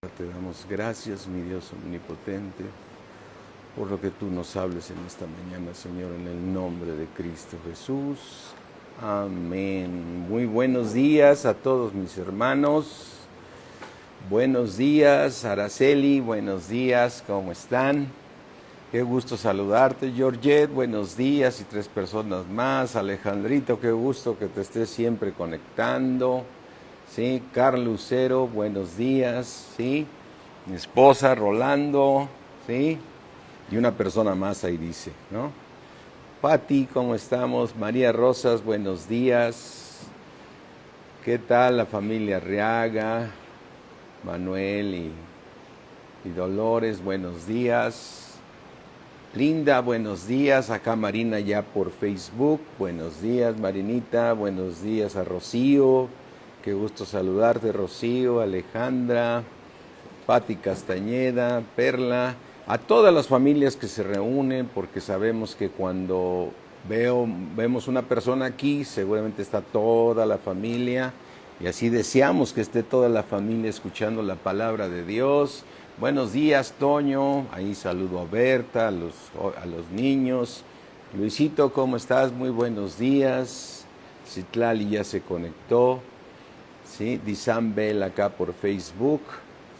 Te damos gracias, mi Dios omnipotente, por lo que tú nos hables en esta mañana, Señor, en el nombre de Cristo Jesús. Amén. Muy buenos días a todos mis hermanos. Buenos días, Araceli. Buenos días, ¿cómo están? Qué gusto saludarte, Georgette. Buenos días y 3 personas más. Alejandrito, qué gusto que te estés siempre conectando. Sí, Carl Lucero, buenos días, sí, mi esposa Rolando, sí, y una persona más ahí dice, ¿no? Pati, ¿cómo estamos? María Rosas, buenos días. ¿Qué tal la familia Arriaga? Manuel y Dolores, buenos días. Linda, buenos días. Acá Marina ya por Facebook, buenos días, Marinita, buenos días a Rocío. Qué gusto saludarte, Rocío, Alejandra, Pati Castañeda, Perla, a todas las familias que se reúnen, porque sabemos que cuando vemos una persona aquí, seguramente está toda la familia, y así deseamos que esté toda la familia escuchando la palabra de Dios. Buenos días, Toño, ahí saludo a Berta, a los niños. Luisito, ¿cómo estás? Muy buenos días. Citlali ya se conectó. ¿Sí? Disambel acá por Facebook,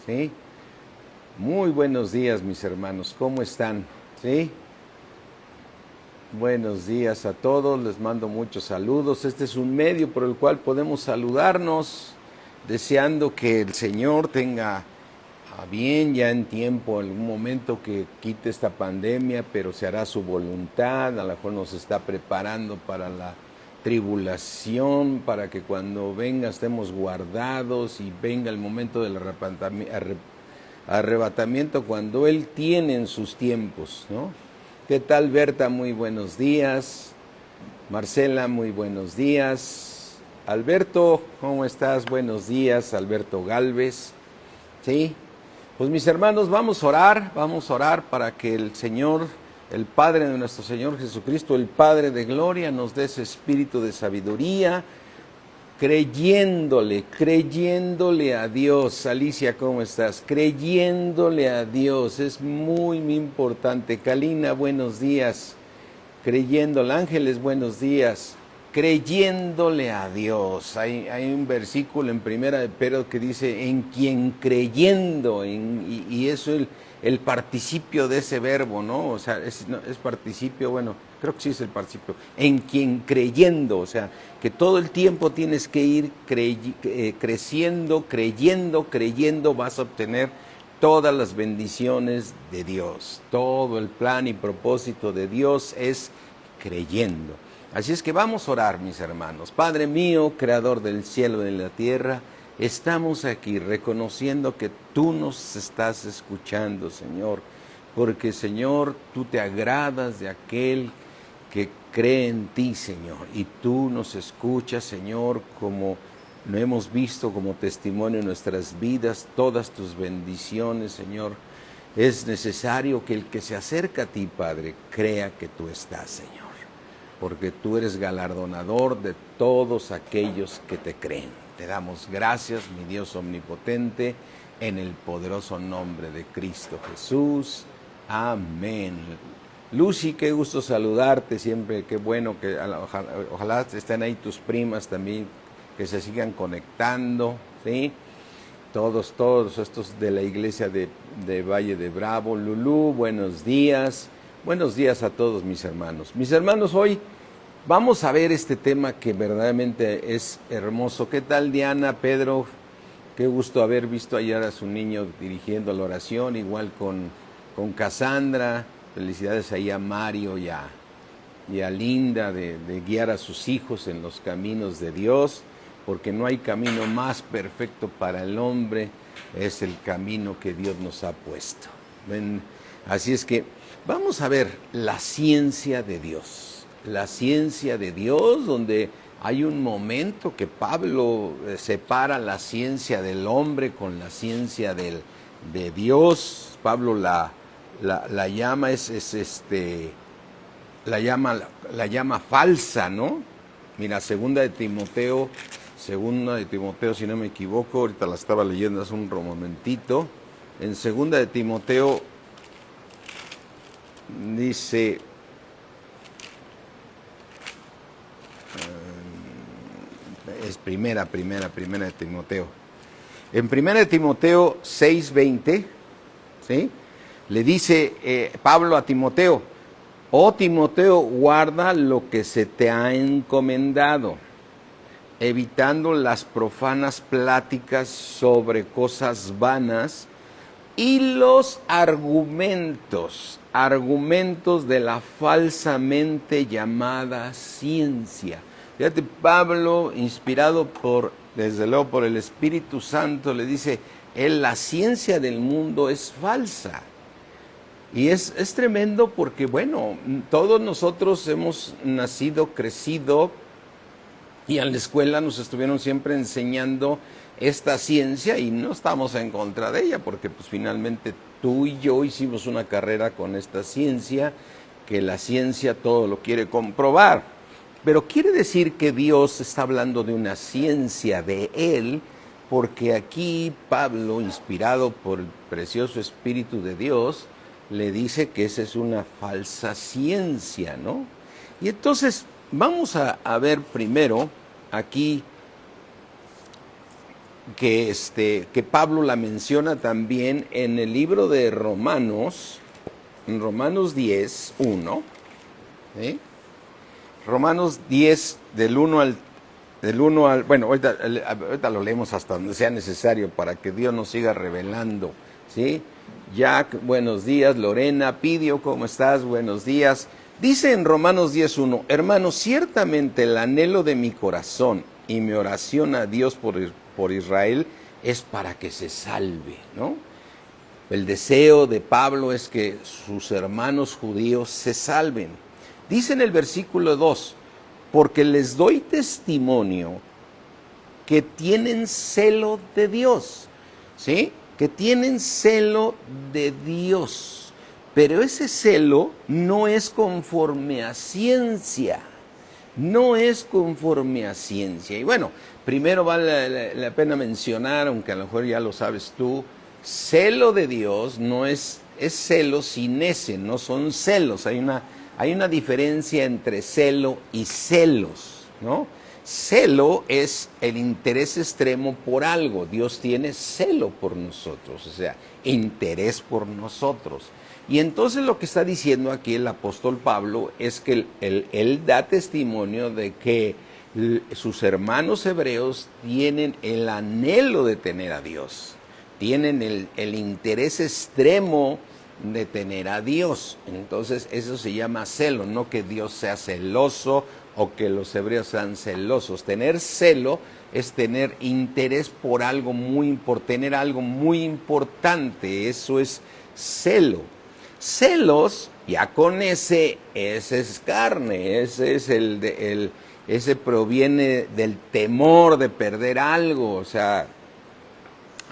¿sí? Muy buenos días, mis hermanos, ¿cómo están? ¿Sí? Buenos días a todos, les mando muchos saludos. Este es un medio por el cual podemos saludarnos, deseando que el Señor tenga a bien ya en tiempo, en algún momento que quite esta pandemia, pero se hará su voluntad. A lo mejor nos está preparando para la tribulación, para que cuando venga estemos guardados y venga el momento del arrebatamiento cuando Él tiene en sus tiempos, ¿no? ¿Qué tal, Berta? Muy buenos días. Marcela, muy buenos días. Alberto, ¿cómo estás? Buenos días, Alberto Galvez. ¿Sí? Pues mis hermanos, vamos a orar para que el Señor, el Padre de nuestro Señor Jesucristo, el Padre de gloria, nos dé ese espíritu de sabiduría, creyéndole a Dios. Alicia, ¿cómo estás? Creyéndole a Dios, es muy, muy importante. Kalina, buenos días. Creyéndole. Ángeles, buenos días. Creyéndole a Dios. Hay un versículo en Primera de Pedro que dice, en quien creyendo, y eso el participio de ese verbo, ¿no? O sea, es participio, bueno, creo que sí es el participio, en quien creyendo, o sea, que todo el tiempo tienes que ir creciendo, creyendo, vas a obtener todas las bendiciones de Dios. Todo el plan y propósito de Dios es creyendo. Así es que vamos a orar, mis hermanos. Padre mío, creador del cielo y de la tierra, estamos aquí reconociendo que tú nos estás escuchando, Señor, porque, Señor, tú te agradas de aquel que cree en ti, Señor, y tú nos escuchas, Señor, como lo hemos visto como testimonio en nuestras vidas, todas tus bendiciones, Señor. Es necesario que el que se acerca a ti, Padre, crea que tú estás, Señor, porque tú eres galardonador de todos aquellos que te creen. Te damos gracias, mi Dios omnipotente, en el poderoso nombre de Cristo Jesús. Amén. Lucy, qué gusto saludarte siempre, qué bueno que ojalá estén ahí tus primas también, que se sigan conectando, ¿sí? Todos estos de la iglesia de Valle de Bravo. Lulú, buenos días. Buenos días a todos mis hermanos. Mis hermanos, hoy vamos a ver este tema que verdaderamente es hermoso. ¿Qué tal, Diana, Pedro? Qué gusto haber visto ayer a su niño dirigiendo la oración, igual con Cassandra. Felicidades ahí a Mario y a Linda de guiar a sus hijos en los caminos de Dios, porque no hay camino más perfecto para el hombre, es el camino que Dios nos ha puesto. ¿Ven? Así es que vamos a ver la ciencia de Dios, donde hay un momento que Pablo separa la ciencia del hombre con la ciencia de Dios. Pablo la llama, la llama falsa, ¿no? Mira, segunda de Timoteo Segunda de Timoteo, si no me equivoco, ahorita la estaba leyendo hace un momentito. En segunda de Timoteo dice, es primera de Timoteo. En primera de Timoteo 6:20, ¿sí? Le dice Pablo a Timoteo, oh Timoteo, guarda lo que se te ha encomendado, evitando las profanas pláticas sobre cosas vanas y los argumentos de la falsamente llamada ciencia. Fíjate, Pablo, inspirado desde luego por el Espíritu Santo, le dice, la ciencia del mundo es falsa. Y es tremendo porque, bueno, todos nosotros hemos nacido, crecido, y en la escuela nos estuvieron siempre enseñando esta ciencia y no estamos en contra de ella, porque pues finalmente tú y yo hicimos una carrera con esta ciencia, que la ciencia todo lo quiere comprobar. Pero quiere decir que Dios está hablando de una ciencia de Él, porque aquí Pablo, inspirado por el precioso Espíritu de Dios, le dice que esa es una falsa ciencia, ¿no? Y entonces vamos a ver primero aquí que Pablo la menciona también en el libro de Romanos, en Romanos 10, 1, ¿sí? Romanos 10, del 1 al, bueno, ahorita lo leemos hasta donde sea necesario para que Dios nos siga revelando, ¿sí? Jack, buenos días. Lorena, Pidio, ¿cómo estás? Buenos días. Dice en Romanos 10:1, hermanos, ciertamente el anhelo de mi corazón y mi oración a Dios por Israel es para que se salve, ¿no? El deseo de Pablo es que sus hermanos judíos se salven. Dice en el versículo 2, porque les doy testimonio que tienen celo de Dios, ¿sí? Que tienen celo de Dios, pero ese celo no es conforme a ciencia, no es conforme a ciencia. Y bueno, primero vale la pena mencionar, aunque a lo mejor ya lo sabes tú, celo de Dios no es celo sin ese, no son celos, hay una diferencia entre celo y celos, ¿no? Celo es el interés extremo por algo. Dios tiene celo por nosotros, o sea, interés por nosotros. Y entonces lo que está diciendo aquí el apóstol Pablo es que él da testimonio de que sus hermanos hebreos tienen el anhelo de tener a Dios, tienen el interés extremo de tener a Dios. Entonces eso se llama celo, no que Dios sea celoso o que los hebreos sean celosos. Tener celo es tener interés por algo tener algo muy importante, eso es celo. Celos, ya con ese es carne, ese proviene del temor de perder algo, o sea,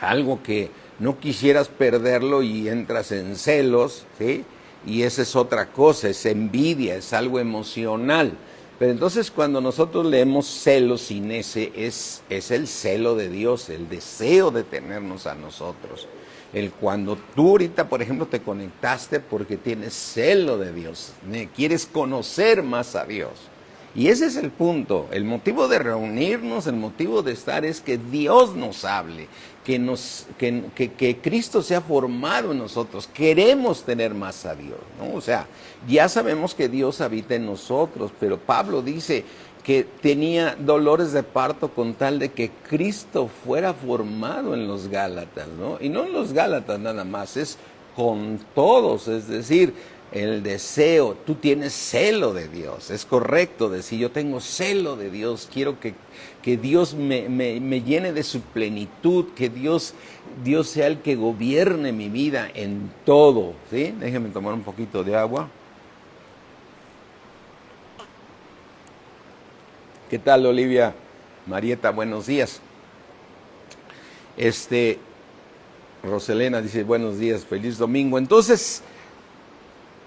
algo que no quisieras perderlo y entras en celos, ¿sí? Y esa es otra cosa, es envidia, es algo emocional. Pero entonces cuando nosotros leemos celos sin ese, es el celo de Dios, el deseo de tenernos a nosotros. Cuando tú ahorita, por ejemplo, te conectaste porque tienes celo de Dios, quieres conocer más a Dios. Y ese es el punto, el motivo de reunirnos, el motivo de estar es que Dios nos hable, que Cristo sea formado en nosotros. Queremos tener más a Dios, ¿no? O sea, ya sabemos que Dios habita en nosotros, pero Pablo dice que tenía dolores de parto con tal de que Cristo fuera formado en los Gálatas, ¿no? Y no en los Gálatas nada más, es con todos, es decir, el deseo, tú tienes celo de Dios, es correcto decir, yo tengo celo de Dios, quiero que Dios me llene de su plenitud, que Dios sea el que gobierne mi vida en todo, ¿sí? Déjenme tomar un poquito de agua. ¿Qué tal, Olivia? Marieta, buenos días. Roselena dice, buenos días, feliz domingo. Entonces,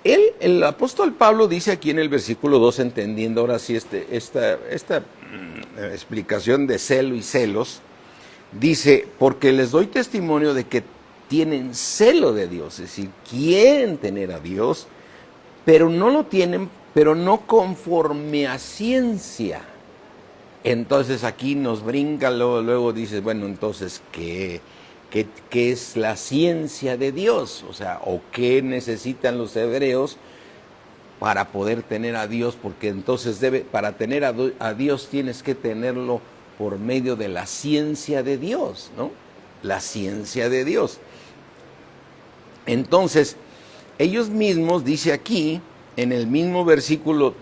El apóstol Pablo dice aquí en el versículo 2, entendiendo ahora sí esta explicación de celo y celos, dice, porque les doy testimonio de que tienen celo de Dios, es decir, quieren tener a Dios, pero no lo tienen, pero no conforme a ciencia. Entonces aquí nos brinca, luego dices, bueno, entonces, ¿qué es la ciencia de Dios? O sea, ¿o qué necesitan los hebreos para poder tener a Dios? Porque entonces para tener a Dios tienes que tenerlo por medio de la ciencia de Dios, ¿no? La ciencia de Dios. Entonces, ellos mismos, dice aquí, en el mismo versículo,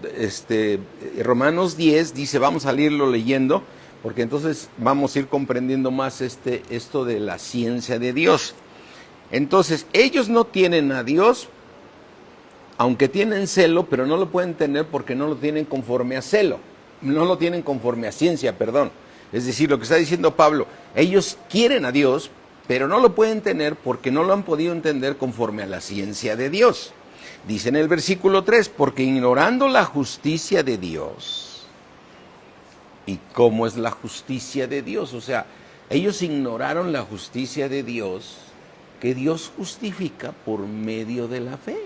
Romanos 10, dice, vamos a irlo leyendo, porque entonces vamos a ir comprendiendo más esto de la ciencia de Dios. Entonces, ellos no tienen a Dios, aunque tienen celo, pero no lo pueden tener porque no lo tienen conforme a celo, no lo tienen conforme a ciencia, perdón. Es decir, lo que está diciendo Pablo, ellos quieren a Dios, pero no lo pueden tener porque no lo han podido entender conforme a la ciencia de Dios. Dice en el versículo 3, porque ignorando la justicia de Dios. ¿Y cómo es la justicia de Dios? O sea, ellos ignoraron la justicia de Dios, que Dios justifica por medio de la fe.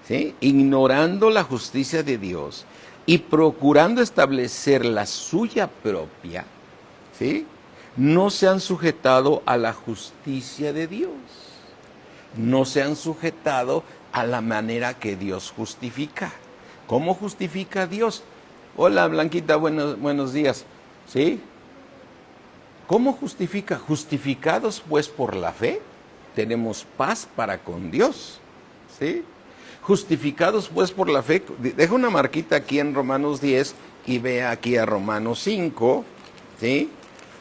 ¿Sí? Ignorando la justicia de Dios y procurando establecer la suya propia, ¿sí? No se han sujetado a la justicia de Dios. No se han sujetado a la manera que Dios justifica. ¿Cómo justifica Dios? Hola, Blanquita, buenos días. ¿Sí? ¿Cómo justifica? Justificados pues por la fe, tenemos paz para con Dios. ¿Sí? Justificados pues por la fe. Deja una marquita aquí en Romanos 10 y ve aquí a Romanos 5, ¿sí?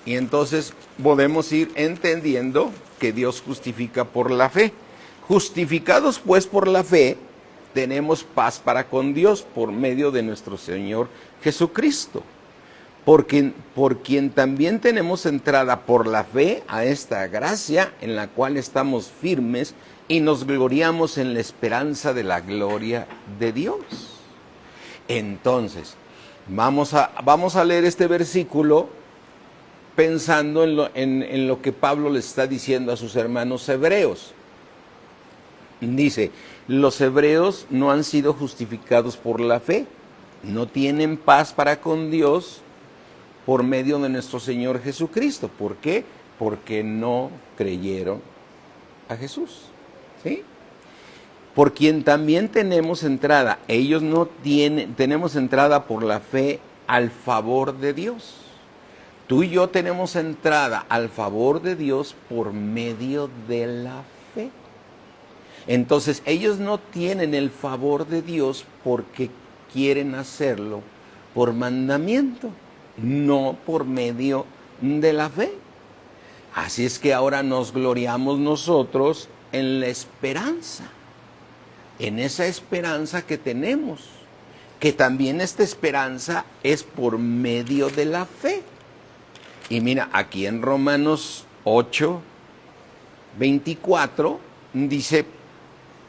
Y entonces podemos ir entendiendo que Dios justifica por la fe. Justificados pues por la fe, tenemos paz para con Dios por medio de nuestro Señor Jesucristo, por quien también tenemos entrada por la fe a esta gracia en la cual estamos firmes y nos gloriamos en la esperanza de la gloria de Dios. Entonces, vamos a leer este versículo pensando en lo que Pablo le está diciendo a sus hermanos hebreos. Dice, los hebreos no han sido justificados por la fe, no tienen paz para con Dios por medio de nuestro Señor Jesucristo. ¿Por qué? Porque no creyeron a Jesús. ¿Sí? Por quien también tenemos entrada. Ellos no tienen, tenemos entrada por la fe al favor de Dios. Tú y yo tenemos entrada al favor de Dios por medio de la fe. Entonces, ellos no tienen el favor de Dios porque quieren hacerlo por mandamiento, no por medio de la fe. Así es que ahora nos gloriamos nosotros en la esperanza, en esa esperanza que tenemos, que también esta esperanza es por medio de la fe. Y mira, aquí en Romanos 8, 24, dice,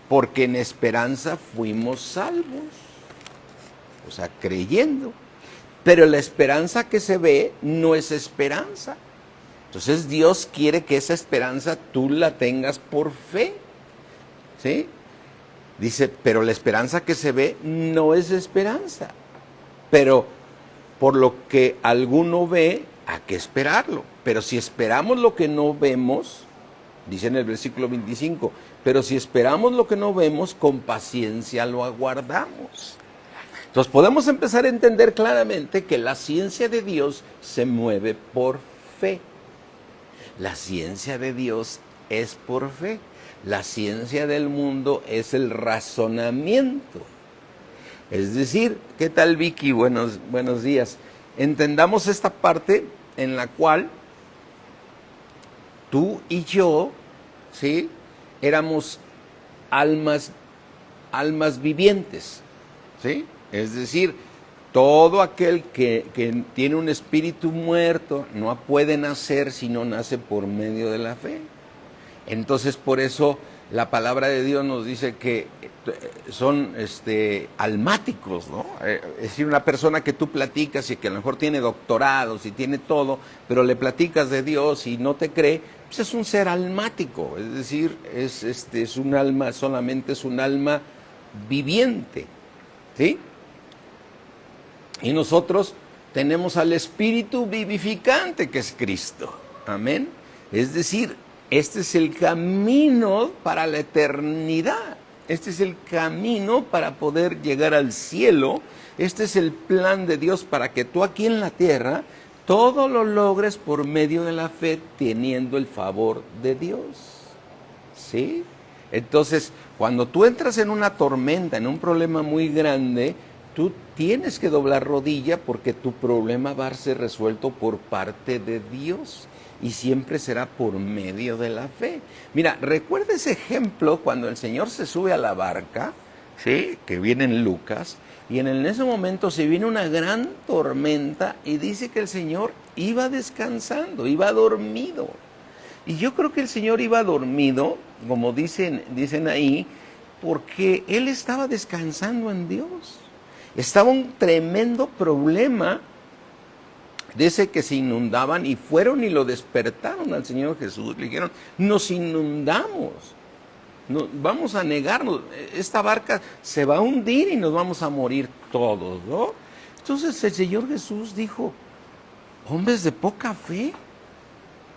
porque en esperanza fuimos salvos, o sea, creyendo. Pero la esperanza que se ve no es esperanza. Entonces Dios quiere que esa esperanza tú la tengas por fe, ¿sí? Dice, pero la esperanza que se ve no es esperanza. Pero por lo que alguno ve, hay que esperarlo. Pero si esperamos lo que no vemos, dice en el versículo 25, pero si esperamos lo que no vemos, con paciencia lo aguardamos. Entonces podemos empezar a entender claramente que la ciencia de Dios se mueve por fe. La ciencia de Dios es por fe. La ciencia del mundo es el razonamiento. Es decir, ¿qué tal, Vicky? Buenos días. Entendamos esta parte en la cual tú y yo, ¿sí?, éramos almas vivientes, ¿sí? Es decir, todo aquel que tiene un espíritu muerto no puede nacer si no nace por medio de la fe. Entonces, por eso La palabra de Dios nos dice que son almáticos, ¿no? Es decir, una persona que tú platicas y que a lo mejor tiene doctorados y tiene todo, pero le platicas de Dios y no te cree, pues es un ser almático, es decir, es un alma, solamente es un alma viviente, ¿sí? Y nosotros tenemos al Espíritu vivificante que es Cristo, amén. Es decir, este es el camino para la eternidad. Este es el camino para poder llegar al cielo. Este es el plan de Dios para que tú aquí en la tierra todo lo logres por medio de la fe, teniendo el favor de Dios. ¿Sí? Entonces, cuando tú entras en una tormenta, en un problema muy grande, tú tienes que doblar rodilla porque tu problema va a ser resuelto por parte de Dios. Y siempre será por medio de la fe. Mira, recuerda ese ejemplo cuando el Señor se sube a la barca, ¿sí? Que viene en Lucas, y en ese momento se viene una gran tormenta y dice que el Señor iba descansando, iba dormido. Y yo creo que el Señor iba dormido, como dicen ahí, porque Él estaba descansando en Dios. Estaba un tremendo problema de ese que se inundaban y fueron y lo despertaron al Señor Jesús. Le dijeron, nos inundamos, vamos a negarnos, esta barca se va a hundir y nos vamos a morir todos, ¿no? Entonces el Señor Jesús dijo, hombres de poca fe,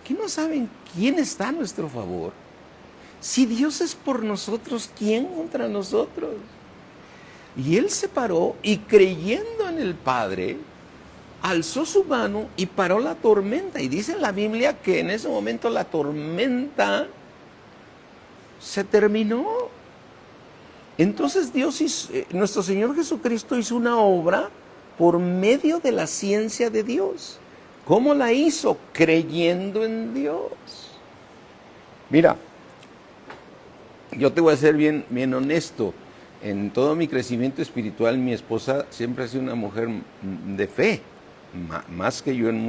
¿que no saben quién está a nuestro favor? Si Dios es por nosotros, ¿quién contra nosotros? Y Él se paró y creyendo en el Padre, alzó su mano y paró la tormenta. Y dice en la Biblia que en ese momento la tormenta se terminó. Entonces nuestro Señor Jesucristo hizo una obra por medio de la ciencia de Dios. ¿Cómo la hizo? Creyendo en Dios. Mira, yo te voy a ser bien honesto. En todo mi crecimiento espiritual, mi esposa siempre ha sido una mujer de fe. Más que yo en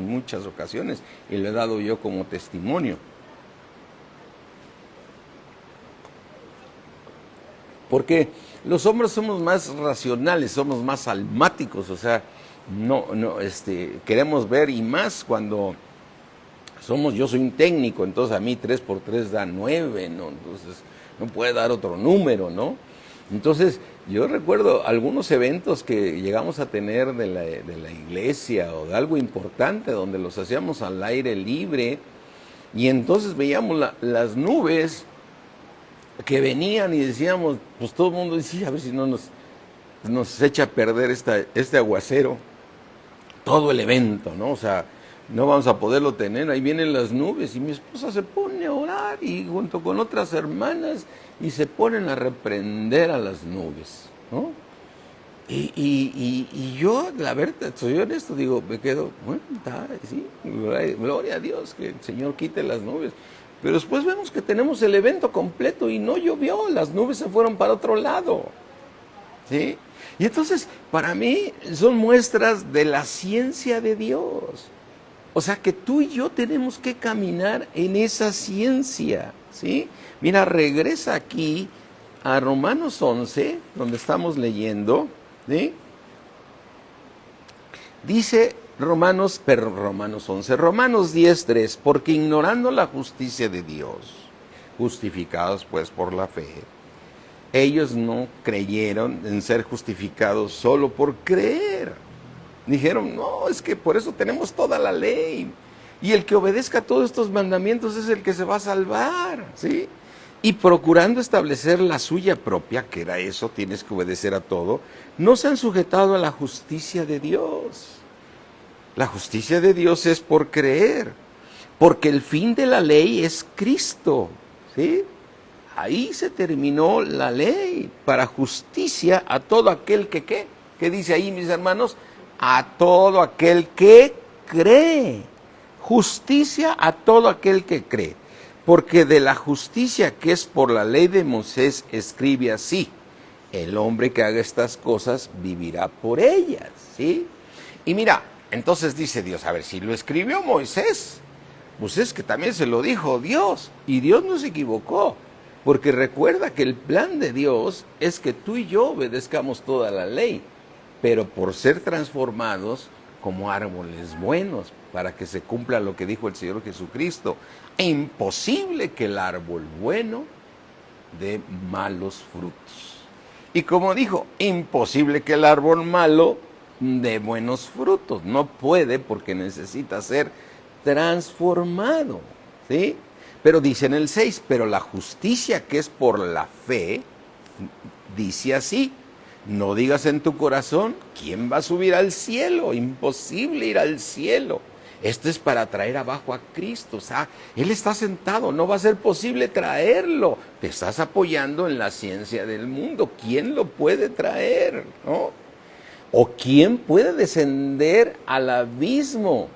muchas ocasiones, y lo he dado yo como testimonio. Porque los hombres somos más racionales, somos más almáticos, o sea, queremos ver, y más cuando yo soy un técnico, entonces a mí 3×3 da 9, ¿no? Entonces no puede dar otro número, ¿no? Entonces, yo recuerdo algunos eventos que llegamos a tener de la iglesia o de algo importante donde los hacíamos al aire libre y entonces veíamos las nubes que venían y decíamos, pues todo el mundo decía, a ver si no nos echa a perder este aguacero, todo el evento, ¿no? O sea, no vamos a poderlo tener, ahí vienen las nubes y mi esposa se pone a orar y junto con otras hermanas y se ponen a reprender a las nubes, ¿no? Y yo, la verdad, soy honesto, digo, me quedo, bueno, sí, gloria a Dios que el Señor quite las nubes. Pero después vemos que tenemos el evento completo y no llovió, las nubes se fueron para otro lado, ¿sí? Y entonces, para mí, son muestras de la ciencia de Dios. O sea que tú y yo tenemos que caminar en esa ciencia, ¿sí? Mira, regresa aquí a Romanos 11, donde estamos leyendo, ¿sí? Dice Romanos 11, Romanos 10:3, porque ignorando la justicia de Dios, justificados pues por la fe, ellos no creyeron en ser justificados solo por creer. Dijeron, no, es que por eso tenemos toda la ley. Y el que obedezca todos estos mandamientos es el que se va a salvar, ¿sí? Y procurando establecer la suya propia, que era eso, tienes que obedecer a todo, no se han sujetado a la justicia de Dios. La justicia de Dios es por creer, porque el fin de la ley es Cristo, ¿sí? Ahí se terminó la ley para justicia a todo aquel que, ¿qué? ¿Qué dice ahí, mis hermanos? A todo aquel que cree. Justicia a todo aquel que cree. Porque de la justicia que es por la ley de Moisés escribe así: el hombre que haga estas cosas vivirá por ellas, ¿sí? Y mira, entonces dice Dios, a ver, si lo escribió Moisés, pues es que también se lo dijo Dios, y Dios no se equivocó. Porque recuerda que el plan de Dios es que tú y yo obedezcamos toda la ley, pero por ser transformados como árboles buenos, para que se cumpla lo que dijo el Señor Jesucristo. Es imposible que el árbol bueno dé malos frutos. Y como dijo, imposible que el árbol malo dé buenos frutos. No puede, porque necesita ser transformado, ¿sí? Pero dice en el 6, pero la justicia que es por la fe, dice así: no digas en tu corazón, ¿quién va a subir al cielo? Imposible ir al cielo. Esto es para traer abajo a Cristo. O sea, Él está sentado, no va a ser posible traerlo. Te estás apoyando en la ciencia del mundo. ¿Quién lo puede traer? ¿No? ¿O quién puede descender al abismo?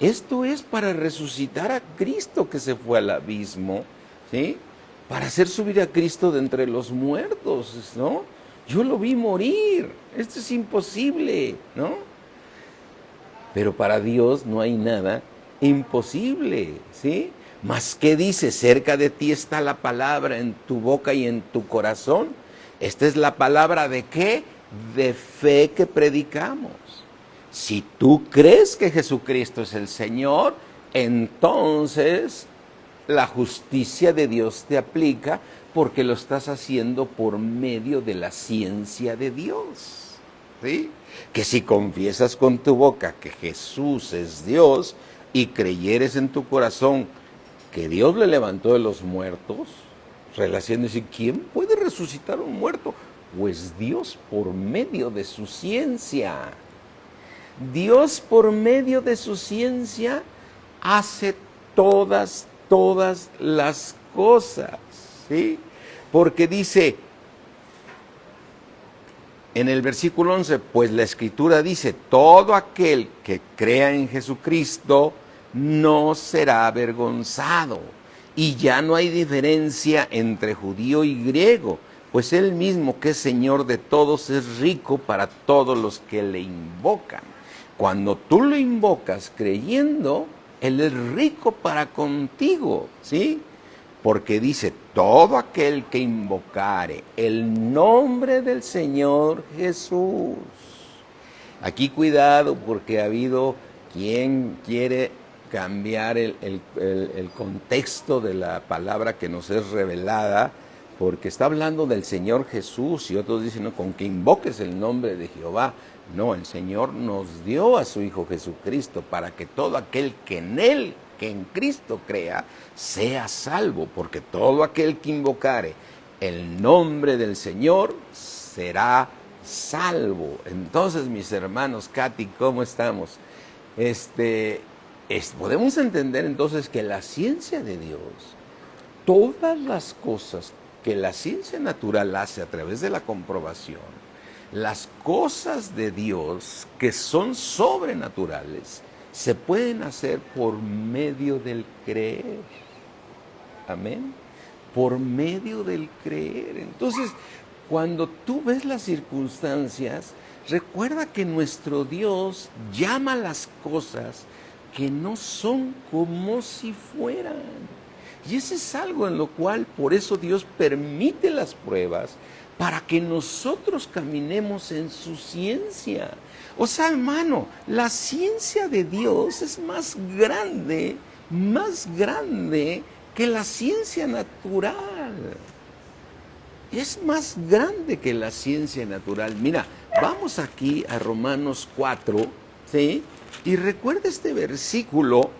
Esto es para resucitar a Cristo que se fue al abismo, ¿sí? Para hacer subir a Cristo de entre los muertos, ¿no? Yo lo vi morir. Esto es imposible, ¿no? Pero para Dios no hay nada imposible, ¿sí? Mas, ¿qué dice? Cerca de ti está la palabra, en tu boca y en tu corazón. Esta es la palabra ¿de qué? De fe que predicamos. Si tú crees que Jesucristo es el Señor, entonces la justicia de Dios te aplica, porque lo estás haciendo por medio de la ciencia de Dios, ¿sí? Que si confiesas con tu boca que Jesús es Dios y creyeres en tu corazón que Dios le levantó de los muertos, relación decir, ¿quién puede resucitar a un muerto? Pues Dios por medio de su ciencia. Dios por medio de su ciencia hace todas las cosas, ¿sí? Porque dice en el versículo 11, pues la Escritura dice, todo aquel que crea en Jesucristo no será avergonzado. Y ya no hay diferencia entre judío y griego, pues Él mismo que es Señor de todos es rico para todos los que le invocan. Cuando tú lo invocas creyendo, Él es rico para contigo, ¿sí? Porque dice, todo aquel que invocare el nombre del Señor Jesús. Aquí cuidado, porque ha habido quien quiere cambiar el contexto de la palabra que nos es revelada, porque está hablando del Señor Jesús, y otros dicen, no, con que invoques el nombre de Jehová. No, el Señor nos dio a su Hijo Jesucristo para que todo aquel que en Él, que en Cristo crea, sea salvo, porque todo aquel que invocare el nombre del Señor será salvo. Entonces, mis hermanos, Katy, ¿cómo estamos? Podemos entender entonces que la ciencia de Dios, todas las cosas que la ciencia natural hace a través de la comprobación, las cosas de Dios que son sobrenaturales, se pueden hacer por medio del creer. Amén. Por medio del creer. Entonces, cuando tú ves las circunstancias, recuerda que nuestro Dios llama las cosas que no son como si fueran. Y ese es algo en lo cual, por eso Dios permite las pruebas, para que nosotros caminemos en su ciencia. O sea, hermano, la ciencia de Dios es más grande que la ciencia natural. Es más grande que la ciencia natural. Mira, vamos aquí a Romanos 4, ¿sí? Y recuerda este versículo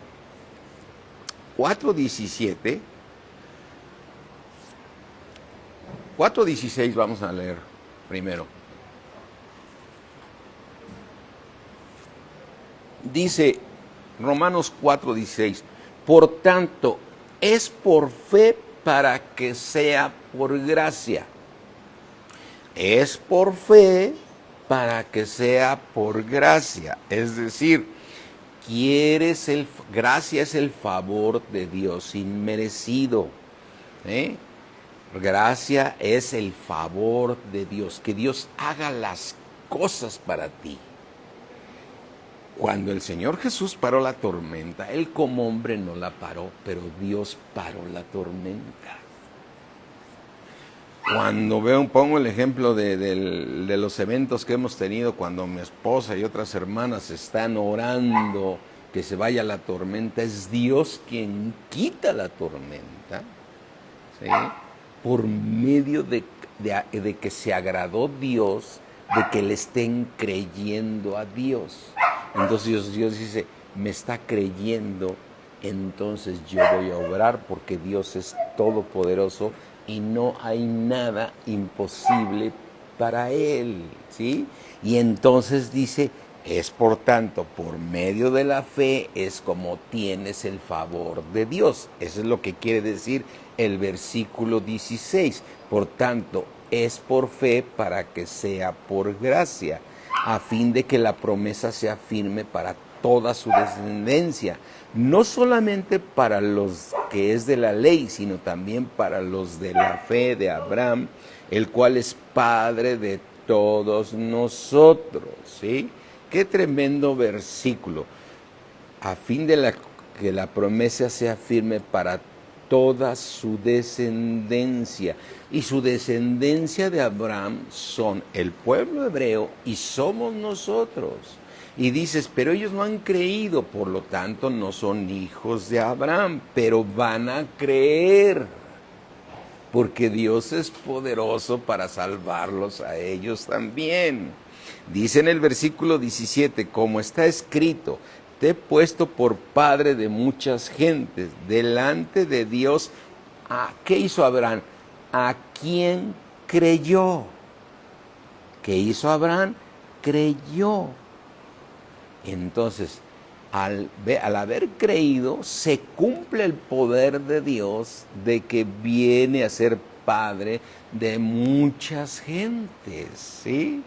4:17. 4:16 vamos a leer primero. Dice Romanos 4:16, por tanto, es por fe para que sea por gracia. Es por fe para que sea por gracia. Es decir, gracia es el favor de Dios inmerecido, ¿eh? Gracia es el favor de Dios, que Dios haga las cosas para ti. Cuando el Señor Jesús paró la tormenta, Él como hombre no la paró, pero Dios paró la tormenta. Cuando pongo el ejemplo de los eventos que hemos tenido, cuando mi esposa y otras hermanas están orando que se vaya la tormenta, es Dios quien quita la tormenta, ¿sí? Por medio de que se agradó Dios, de que le estén creyendo a Dios. Entonces Dios dice, me está creyendo, entonces yo voy a obrar porque Dios es todopoderoso y no hay nada imposible para Él, ¿sí? Y entonces dice, es por tanto, por medio de la fe es como tienes el favor de Dios. Eso es lo que quiere decir el versículo 16. Por tanto, es por fe para que sea por gracia, a fin de que la promesa sea firme para toda su descendencia, no solamente para los que es de la ley, sino también para los de la fe de Abraham, el cual es Padre de todos nosotros, ¿sí? Qué tremendo versículo. A fin de que la promesa sea firme para toda su descendencia. Y su descendencia de Abraham son el pueblo hebreo y somos nosotros. Y dices, pero ellos no han creído, por lo tanto no son hijos de Abraham, pero van a creer, porque Dios es poderoso para salvarlos a ellos también. Dice en el versículo 17, como está escrito, te he puesto por padre de muchas gentes, delante de Dios. ¿Qué hizo Abraham? ¿A quién creyó? ¿Qué hizo Abraham? Creyó. Entonces, al haber creído, se cumple el poder de Dios de que viene a ser padre de muchas gentes, ¿sí?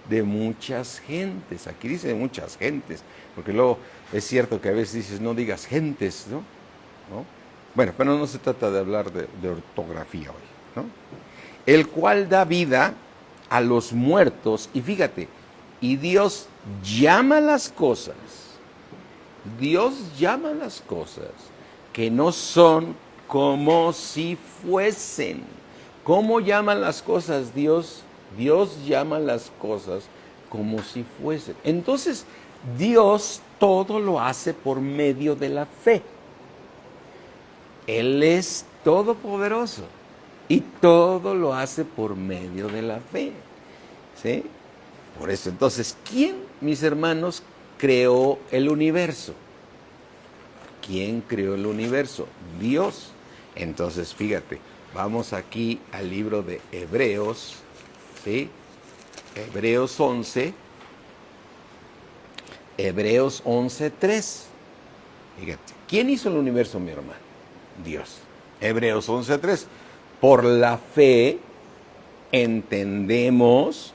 De muchas gentes. Aquí dice de muchas gentes, porque luego es cierto que a veces dices, no digas gentes, ¿no? Bueno, pero no se trata de hablar de ortografía hoy, ¿no? El cual da vida a los muertos, y fíjate, y Dios llama las cosas que no son como si fuesen. ¿Cómo llaman las cosas Dios? Dios llama las cosas como si fuesen. Entonces, Dios todo lo hace por medio de la fe. Él es todopoderoso y todo lo hace por medio de la fe, ¿sí? Por eso, entonces, ¿quién, mis hermanos, creó el universo? ¿Quién creó el universo? Dios. Entonces, fíjate, vamos aquí al libro de Hebreos, ¿sí? Hebreos 11, Hebreos 11:3. Fíjate, ¿quién hizo el universo, mi hermano? Dios. Hebreos 11:3. Por la fe entendemos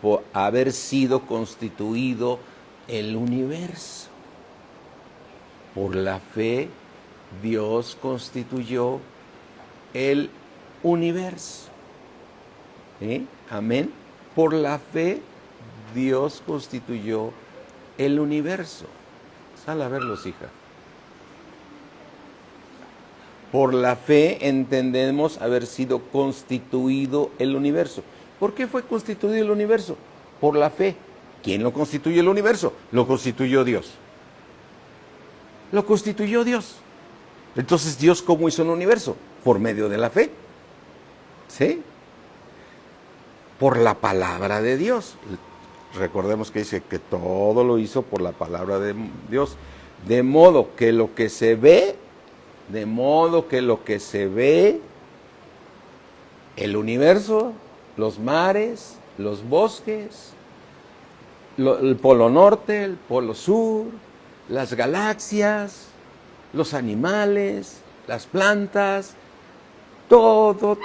por haber sido constituido el universo. Por la fe, Dios constituyó el universo. ¿Sí? Amén. Por la fe, Dios constituyó el universo. Sal a verlos, hija. Por la fe entendemos haber sido constituido el universo. ¿Por qué fue constituido el universo? Por la fe. ¿Quién lo constituyó el universo? Lo constituyó Dios. Lo constituyó Dios. Entonces, ¿Dios cómo hizo el universo? Por medio de la fe. ¿Sí? Por la palabra de Dios. Recordemos que dice que todo lo hizo por la palabra de Dios. De modo que lo que se ve, el universo, los mares, los bosques, el polo norte, el polo sur, las galaxias, los animales, las plantas, todo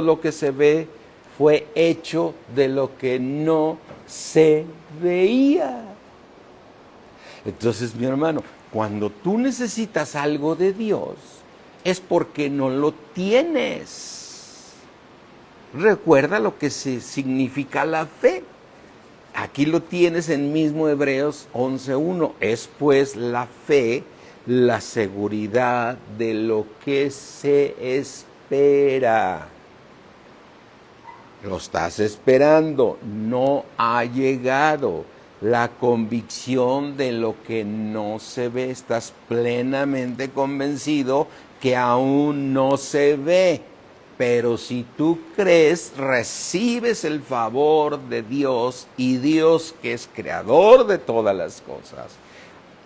lo que se ve fue hecho de lo que no se veía. Entonces, mi hermano, cuando tú necesitas algo de Dios, es porque no lo tienes. Recuerda lo que significa la fe. Aquí lo tienes en mismo Hebreos 11:1. Es pues la fe, la seguridad de lo que se espera. Lo estás esperando, no ha llegado. La convicción de lo que no se ve, estás plenamente convencido que aún no se ve. Pero si tú crees, recibes el favor de Dios, y Dios, que es creador de todas las cosas,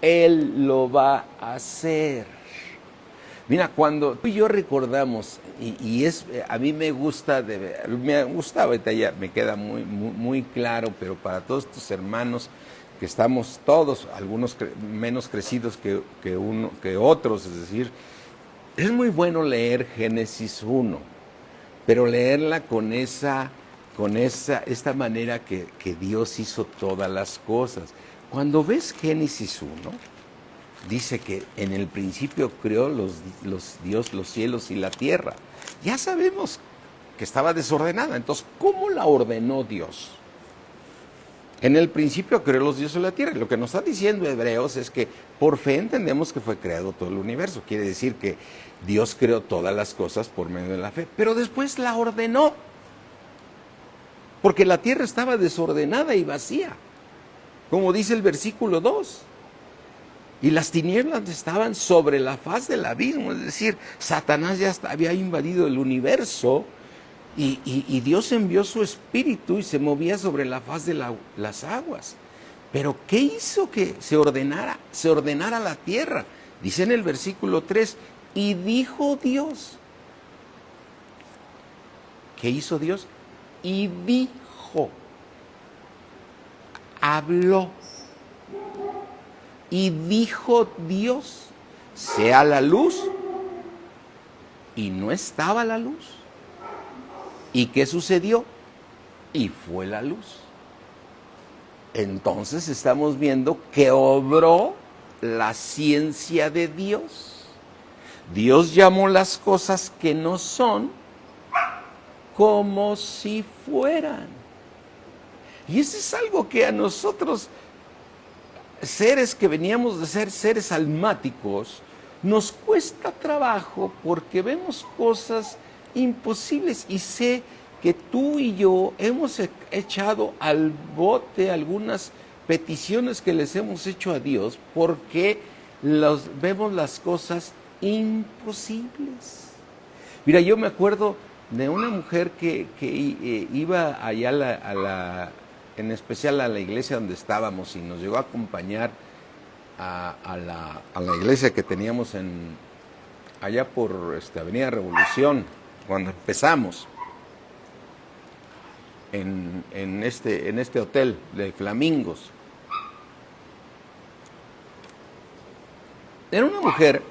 Él lo va a hacer. Mira, cuando tú y yo recordamos, a mí me gusta, me gustaba, ahorita ya me queda muy claro, pero para todos estos hermanos que estamos todos, algunos menos crecidos que otros, es decir, es muy bueno leer Génesis 1, pero leerla con esta manera que Dios hizo todas las cosas. Cuando ves Génesis 1, dice que en el principio creó Dios los cielos y la tierra. Ya sabemos que estaba desordenada. Entonces, ¿cómo la ordenó Dios? En el principio creó los cielos y la tierra. Lo que nos está diciendo Hebreos es que por fe entendemos que fue creado todo el universo. Quiere decir que Dios creó todas las cosas por medio de la fe. Pero después la ordenó. Porque la tierra estaba desordenada y vacía. Como dice el versículo 2. Y las tinieblas estaban sobre la faz del abismo, es decir, Satanás ya había invadido el universo y Dios envió su espíritu y se movía sobre la faz de las aguas. Pero ¿qué hizo que se ordenara la tierra? Dice en el versículo 3, y dijo Dios. ¿Qué hizo Dios? Y dijo, habló. Y dijo Dios, sea la luz, y no estaba la luz. ¿Y qué sucedió? Y fue la luz. Entonces estamos viendo que obró la ciencia de Dios. Dios llamó las cosas que no son como si fueran. Y eso es algo que a nosotros, seres que veníamos de ser seres almáticos, nos cuesta trabajo porque vemos cosas imposibles, y sé que tú y yo hemos echado al bote algunas peticiones que les hemos hecho a Dios porque vemos las cosas imposibles. Mira, yo me acuerdo de una mujer que iba allá en especial a la iglesia donde estábamos, y nos llegó a acompañar a la iglesia que teníamos allá por Avenida Revolución, cuando empezamos en este hotel de Flamingos. Era una mujer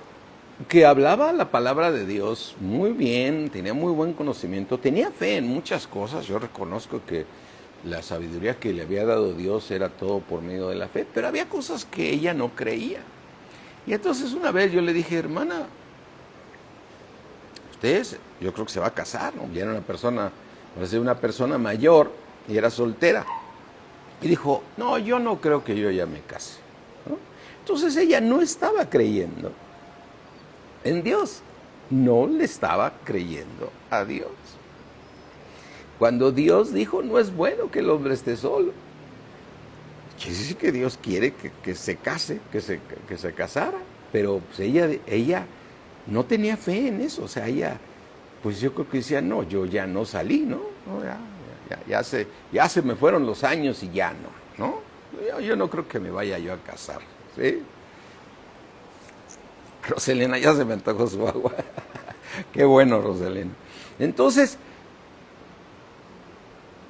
que hablaba la palabra de Dios muy bien, tenía muy buen conocimiento, tenía fe en muchas cosas. Yo reconozco que la sabiduría que le había dado Dios era todo por medio de la fe, pero había cosas que ella no creía. Y entonces una vez yo le dije, hermana, yo creo que se va a casar, ¿no? Y era una persona mayor y era soltera. Y dijo, no, yo no creo que yo ya me case, ¿no? Entonces ella no estaba creyendo en Dios, no le estaba creyendo a Dios. Cuando Dios dijo, no es bueno que el hombre esté solo, quiere decir que Dios quiere que se case, que se casara, pero pues ella no tenía fe en eso. O sea, ella, pues yo creo que decía, no, yo ya no salí, ¿no? Ya se me fueron los años y ya ¿no? Yo no creo que me vaya yo a casar, ¿sí? Roselena, ya se me antojó su agua. Qué bueno, Roselena. Entonces,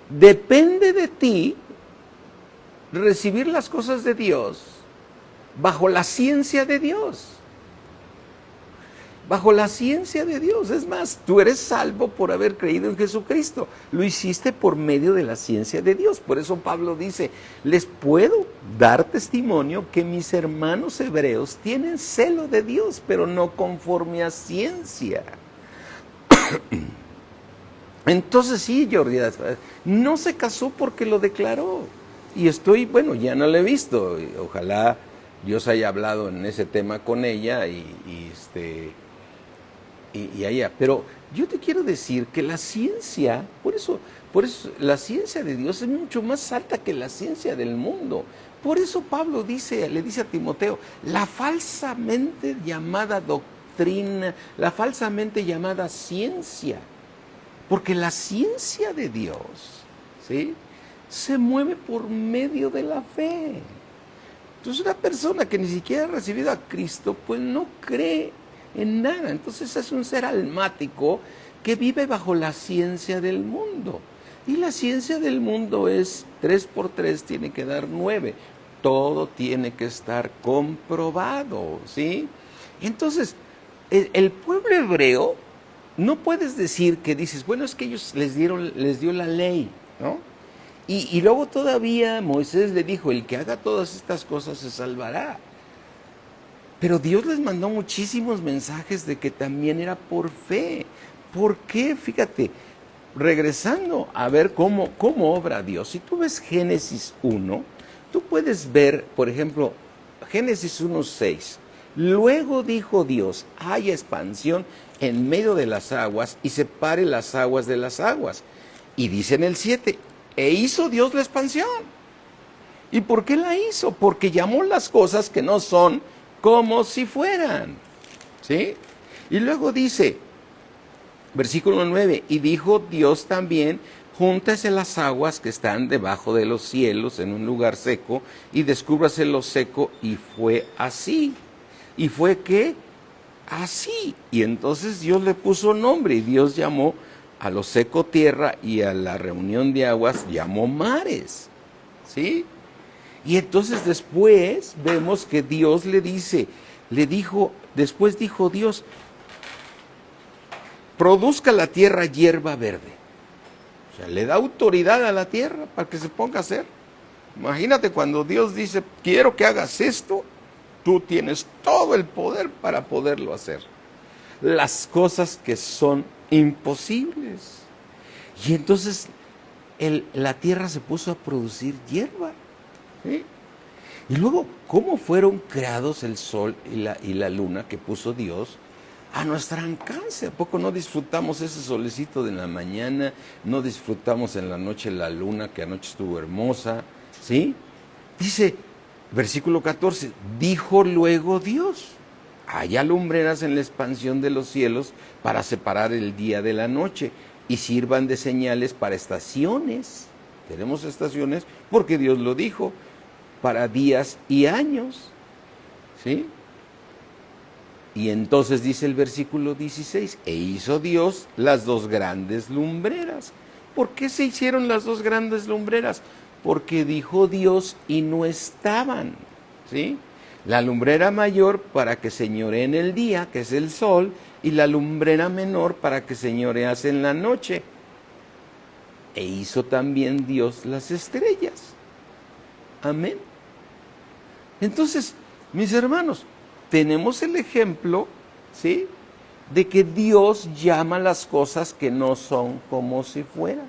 depende de ti recibir las cosas de Dios bajo la ciencia de Dios. Bajo la ciencia de Dios. Es más, tú eres salvo por haber creído en Jesucristo. Lo hiciste por medio de la ciencia de Dios. Por eso Pablo dice, les puedo dar testimonio que mis hermanos hebreos tienen celo de Dios, pero no conforme a ciencia. Entonces sí, Jordi, no se casó porque lo declaró. Y ya no la he visto. Ojalá Dios haya hablado en ese tema con ella y y allá. Pero yo te quiero decir que la ciencia, por eso la ciencia de Dios es mucho más alta que la ciencia del mundo. Por eso Pablo le dice a Timoteo, la falsamente llamada doctrina, la falsamente llamada ciencia, porque la ciencia de Dios, ¿sí?, se mueve por medio de la fe. Entonces una persona que ni siquiera ha recibido a Cristo, pues no cree en nada. Entonces es un ser almático que vive bajo la ciencia del mundo. Y la ciencia del mundo es 3 por 3 tiene que dar 9. Todo tiene que estar comprobado, ¿sí? Entonces, el pueblo hebreo, no puedes decir que dices, bueno, es que ellos les dio la ley, ¿no? Y luego todavía Moisés le dijo, el que haga todas estas cosas se salvará. Pero Dios les mandó muchísimos mensajes de que también era por fe. ¿Por qué? Fíjate, regresando a ver cómo obra Dios. Si tú ves Génesis 1, tú puedes ver, por ejemplo, Génesis 1:6. Luego dijo Dios, haya expansión en medio de las aguas y separe las aguas de las aguas. Y dice en el 7, e hizo Dios la expansión. ¿Y por qué la hizo? Porque llamó las cosas que no son como si fueran. ¿Sí? Y luego dice, versículo 9, y dijo Dios también, júntase las aguas que están debajo de los cielos en un lugar seco, y descúbrase lo seco, y fue así. ¿Y fue qué? Así. Y entonces Dios le puso nombre, y Dios llamó a lo seco tierra, y a la reunión de aguas llamó mares. ¿Sí? Y entonces después vemos que Dios después dijo Dios, produzca la tierra hierba verde. O sea, le da autoridad a la tierra para que se ponga a hacer. Imagínate cuando Dios dice, quiero que hagas esto, tú tienes todo el poder para poderlo hacer. Las cosas que son imposibles. Y entonces la tierra se puso a producir hierba. ¿Sí? Y luego, ¿cómo fueron creados el sol y la luna que puso Dios a nuestro alcance? ¿A poco no disfrutamos ese solecito de la mañana? ¿No disfrutamos en la noche la luna que anoche estuvo hermosa? ¿Sí? Dice, versículo 14, dijo luego Dios, haya lumbreras en la expansión de los cielos para separar el día de la noche y sirvan de señales para estaciones. Tenemos estaciones porque Dios lo dijo, para días y años. ¿Sí? Y entonces dice el versículo 16, e hizo Dios las dos grandes lumbreras. ¿Por qué se hicieron las dos grandes lumbreras? Porque dijo Dios y no estaban. ¿Sí? La lumbrera mayor para que señoree en el día, que es el sol, y la lumbrera menor para que señorease en la noche. E hizo también Dios las estrellas. Amén. Entonces, mis hermanos, tenemos el ejemplo, ¿sí?, de que Dios llama las cosas que no son como si fueran.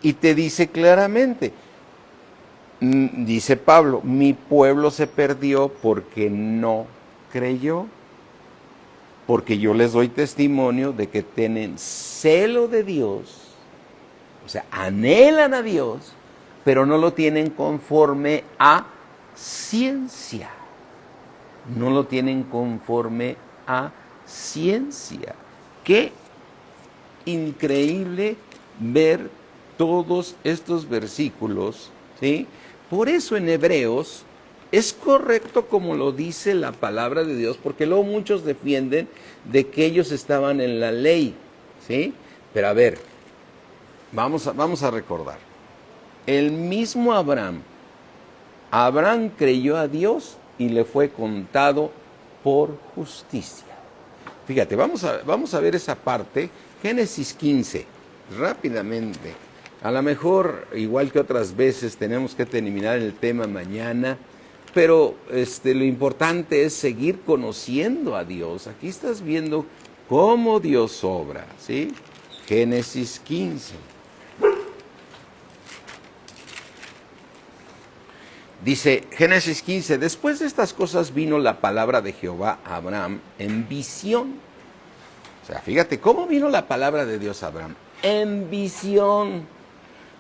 Y te dice claramente, dice Pablo, mi pueblo se perdió porque no creyó. Porque yo les doy testimonio de que tienen celo de Dios, o sea, anhelan a Dios, pero no lo tienen conforme a ciencia. No lo tienen conforme a ciencia. Qué increíble ver todos estos versículos, ¿sí? Por eso en Hebreos es correcto como lo dice la palabra de Dios, porque luego muchos defienden de que ellos estaban en la ley, ¿sí? Pero a ver, vamos a recordar. El mismo Abraham creyó a Dios y le fue contado por justicia. Fíjate, vamos a ver esa parte, Génesis 15, rápidamente. A lo mejor, igual que otras veces, tenemos que terminar el tema mañana, pero lo importante es seguir conociendo a Dios. Aquí estás viendo cómo Dios obra, ¿sí? Génesis 15. Dice Génesis 15, después de estas cosas vino la palabra de Jehová a Abraham en visión. sea, fíjate, ¿cómo vino la palabra de Dios a Abraham? En visión.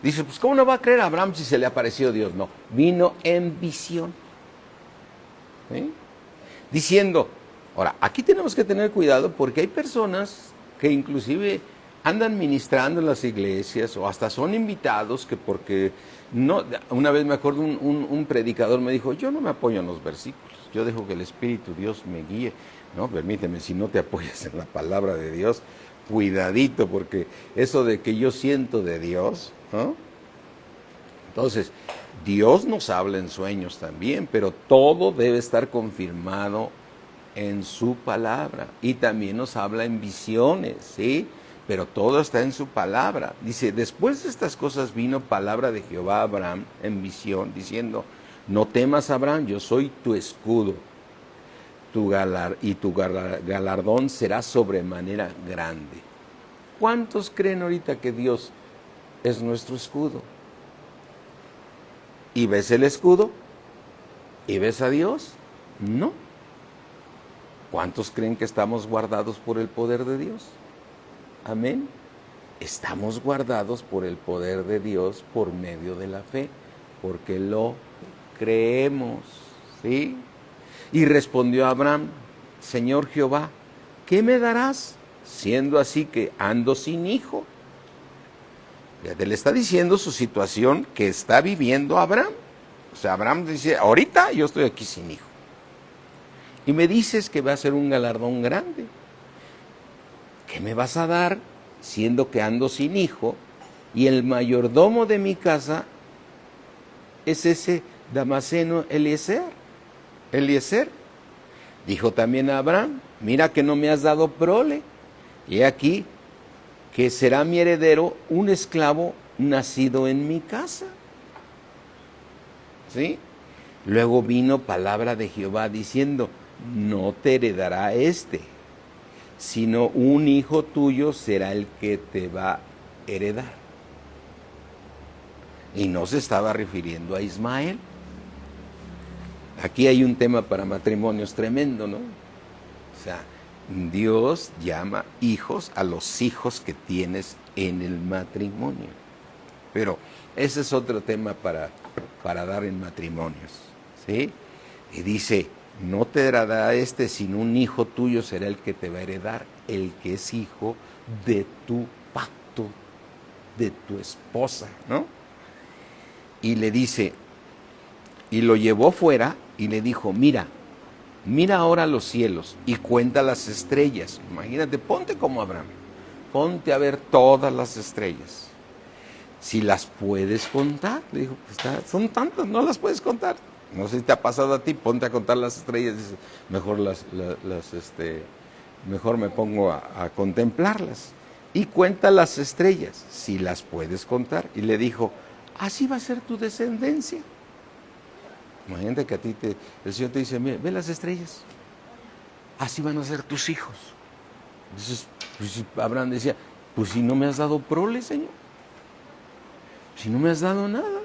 Dice, pues ¿cómo no va a creer a Abraham si se le apareció Dios? No, vino en visión. ¿Sí? Diciendo, ahora, aquí tenemos que tener cuidado porque hay personas que inclusive andan ministrando en las iglesias o hasta son invitados que porque no, una vez me acuerdo un predicador me dijo, yo no me apoyo en los versículos, yo dejo que el Espíritu Dios me guíe. No, permíteme, si no te apoyas en la palabra de Dios, cuidadito, porque eso de que yo siento de Dios, ¿no? Entonces, Dios nos habla en sueños también, pero todo debe estar confirmado en su palabra. Y también nos habla en visiones, ¿sí? Pero todo está en su palabra. Dice, después de estas cosas vino palabra de Jehová a Abraham en visión, diciendo, no temas, Abraham, yo soy tu escudo. Tu galardón será sobremanera grande. ¿Cuántos creen ahorita que Dios es nuestro escudo? ¿Y ves el escudo? ¿Y ves a Dios? No. ¿Cuántos creen que estamos guardados por el poder de Dios? Amén. Estamos guardados por el poder de Dios por medio de la fe, porque lo creemos, ¿sí? Y respondió Abraham, Señor Jehová, ¿qué me darás? Siendo así que ando sin hijo. Fíjate, le está diciendo su situación que está viviendo Abraham. O sea, Abraham dice, ahorita yo estoy aquí sin hijo. Y me dices que va a ser un galardón grande. ¿Qué me vas a dar siendo que ando sin hijo? Y el mayordomo de mi casa es ese Damaseno Eliezer. Dijo también a Abraham, mira que no me has dado prole, y aquí que será mi heredero un esclavo nacido en mi casa. ¿Sí? Luego vino palabra de Jehová diciendo, no te heredará sino un hijo tuyo será el que te va a heredar. Y no se estaba refiriendo a Ismael. Aquí hay un tema para matrimonios tremendo, ¿no? O sea, Dios llama hijos a los hijos que tienes en el matrimonio. Pero ese es otro tema para dar en matrimonios, ¿sí? Y dice, no te heredará sino un hijo tuyo será el que te va a heredar, el que es hijo de tu pacto, de tu esposa, ¿no? Y le dice, y lo llevó fuera y le dijo, mira ahora los cielos y cuenta las estrellas. Imagínate, ponte como Abraham, ponte a ver todas las estrellas. Si las puedes contar, le dijo, son tantas, no las puedes contar. No sé si te ha pasado a ti, ponte a contar las estrellas, dices, mejor me pongo a contemplarlas. Y cuenta las estrellas, si las puedes contar. Y le dijo, así va a ser tu descendencia. Imagínate que a ti el Señor te dice, ve las estrellas, así van a ser tus hijos. Entonces, pues, Abraham decía, pues si no me has dado prole, Señor, si no me has dado nada.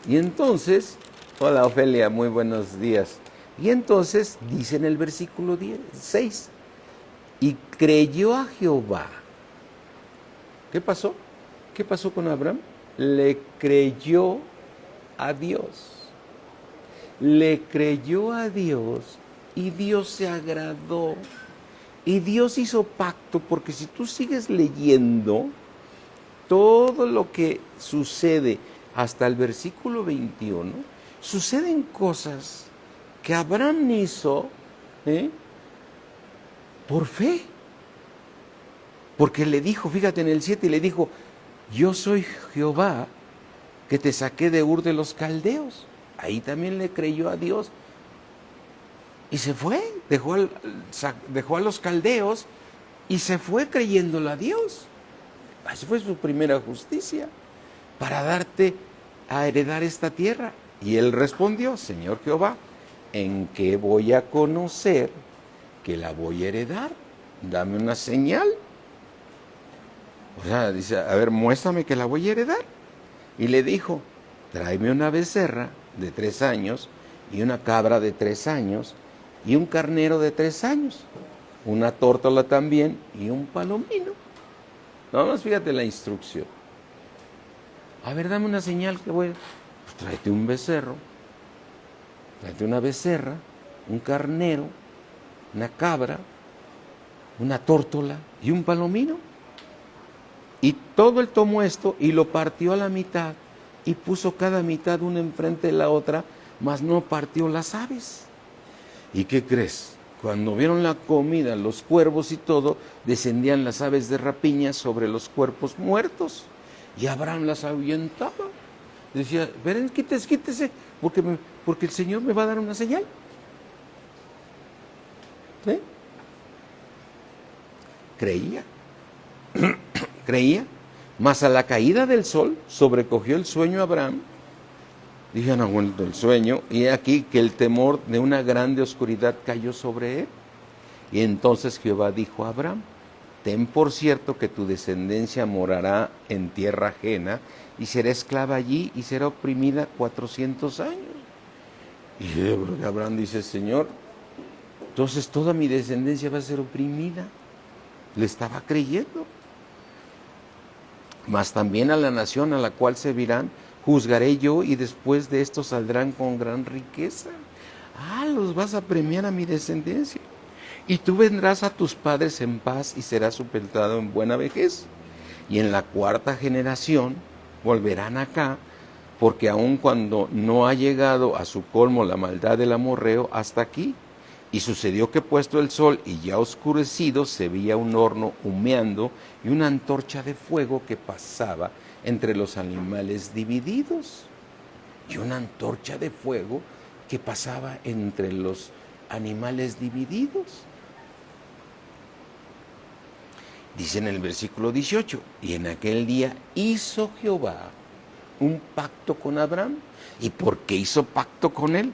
Y entonces, hola Ofelia, muy buenos días. Y entonces dice en el versículo 6, y creyó a Jehová. ¿Qué pasó? ¿Qué pasó con Abraham? Le creyó a Dios. Le creyó a Dios y Dios se agradó. Y Dios hizo pacto, porque si tú sigues leyendo todo lo que sucede hasta el versículo 21, suceden cosas que Abraham hizo por fe. Porque le dijo, fíjate en el 7, le dijo, yo soy Jehová que te saqué de Ur de los Caldeos. Ahí también le creyó a Dios. Y se fue, dejó a los caldeos y se fue creyéndole a Dios. Esa fue su primera justicia, para darte a heredar esta tierra. Y él respondió, Señor Jehová, ¿en qué voy a conocer que la voy a heredar? Dame una señal. O sea, dice, a ver, muéstrame que la voy a heredar. Y le dijo, tráeme una becerra de 3 años y una cabra de 3 años y un carnero de 3 años. una tórtola también y un palomino. Nada más fíjate la instrucción. A ver, dame una señal que voy. Pues tráete un becerro, tráete una becerra, un carnero, una cabra, una tórtola y un palomino. Y todo él tomó esto y lo partió a la mitad y puso cada mitad una enfrente de la otra, mas no partió las aves. ¿Y qué crees? Cuando vieron la comida, los cuervos y todo, descendían las aves de rapiña sobre los cuerpos muertos. Y Abraham las ahuyentaba. Decía, ven, quítese, porque el Señor me va a dar una señal. ¿Sí? Creía, mas a la caída del sol sobrecogió el sueño a Abraham. Dije, no aguanto el sueño, y he aquí que el temor de una grande oscuridad cayó sobre él. Y entonces Jehová dijo a Abraham, ten por cierto que tu descendencia morará en tierra ajena, y será esclava allí, y será oprimida 400 años. Y Abraham dice, Señor, entonces toda mi descendencia va a ser oprimida. Le estaba creyendo. Mas también a la nación a la cual servirán, juzgaré yo, y después de esto saldrán con gran riqueza. Los vas a premiar a mi descendencia. Y tú vendrás a tus padres en paz y serás sepultado en buena vejez. Y en la cuarta generación volverán acá, porque aun cuando no ha llegado a su colmo la maldad del amorreo, hasta aquí. Y sucedió que puesto el sol y ya oscurecido, se veía un horno humeando y una antorcha de fuego que pasaba entre los animales divididos. Y una antorcha de fuego que pasaba entre los animales divididos. Dice en el versículo 18, y en aquel día hizo Jehová un pacto con Abraham. ¿Y por qué hizo pacto con él?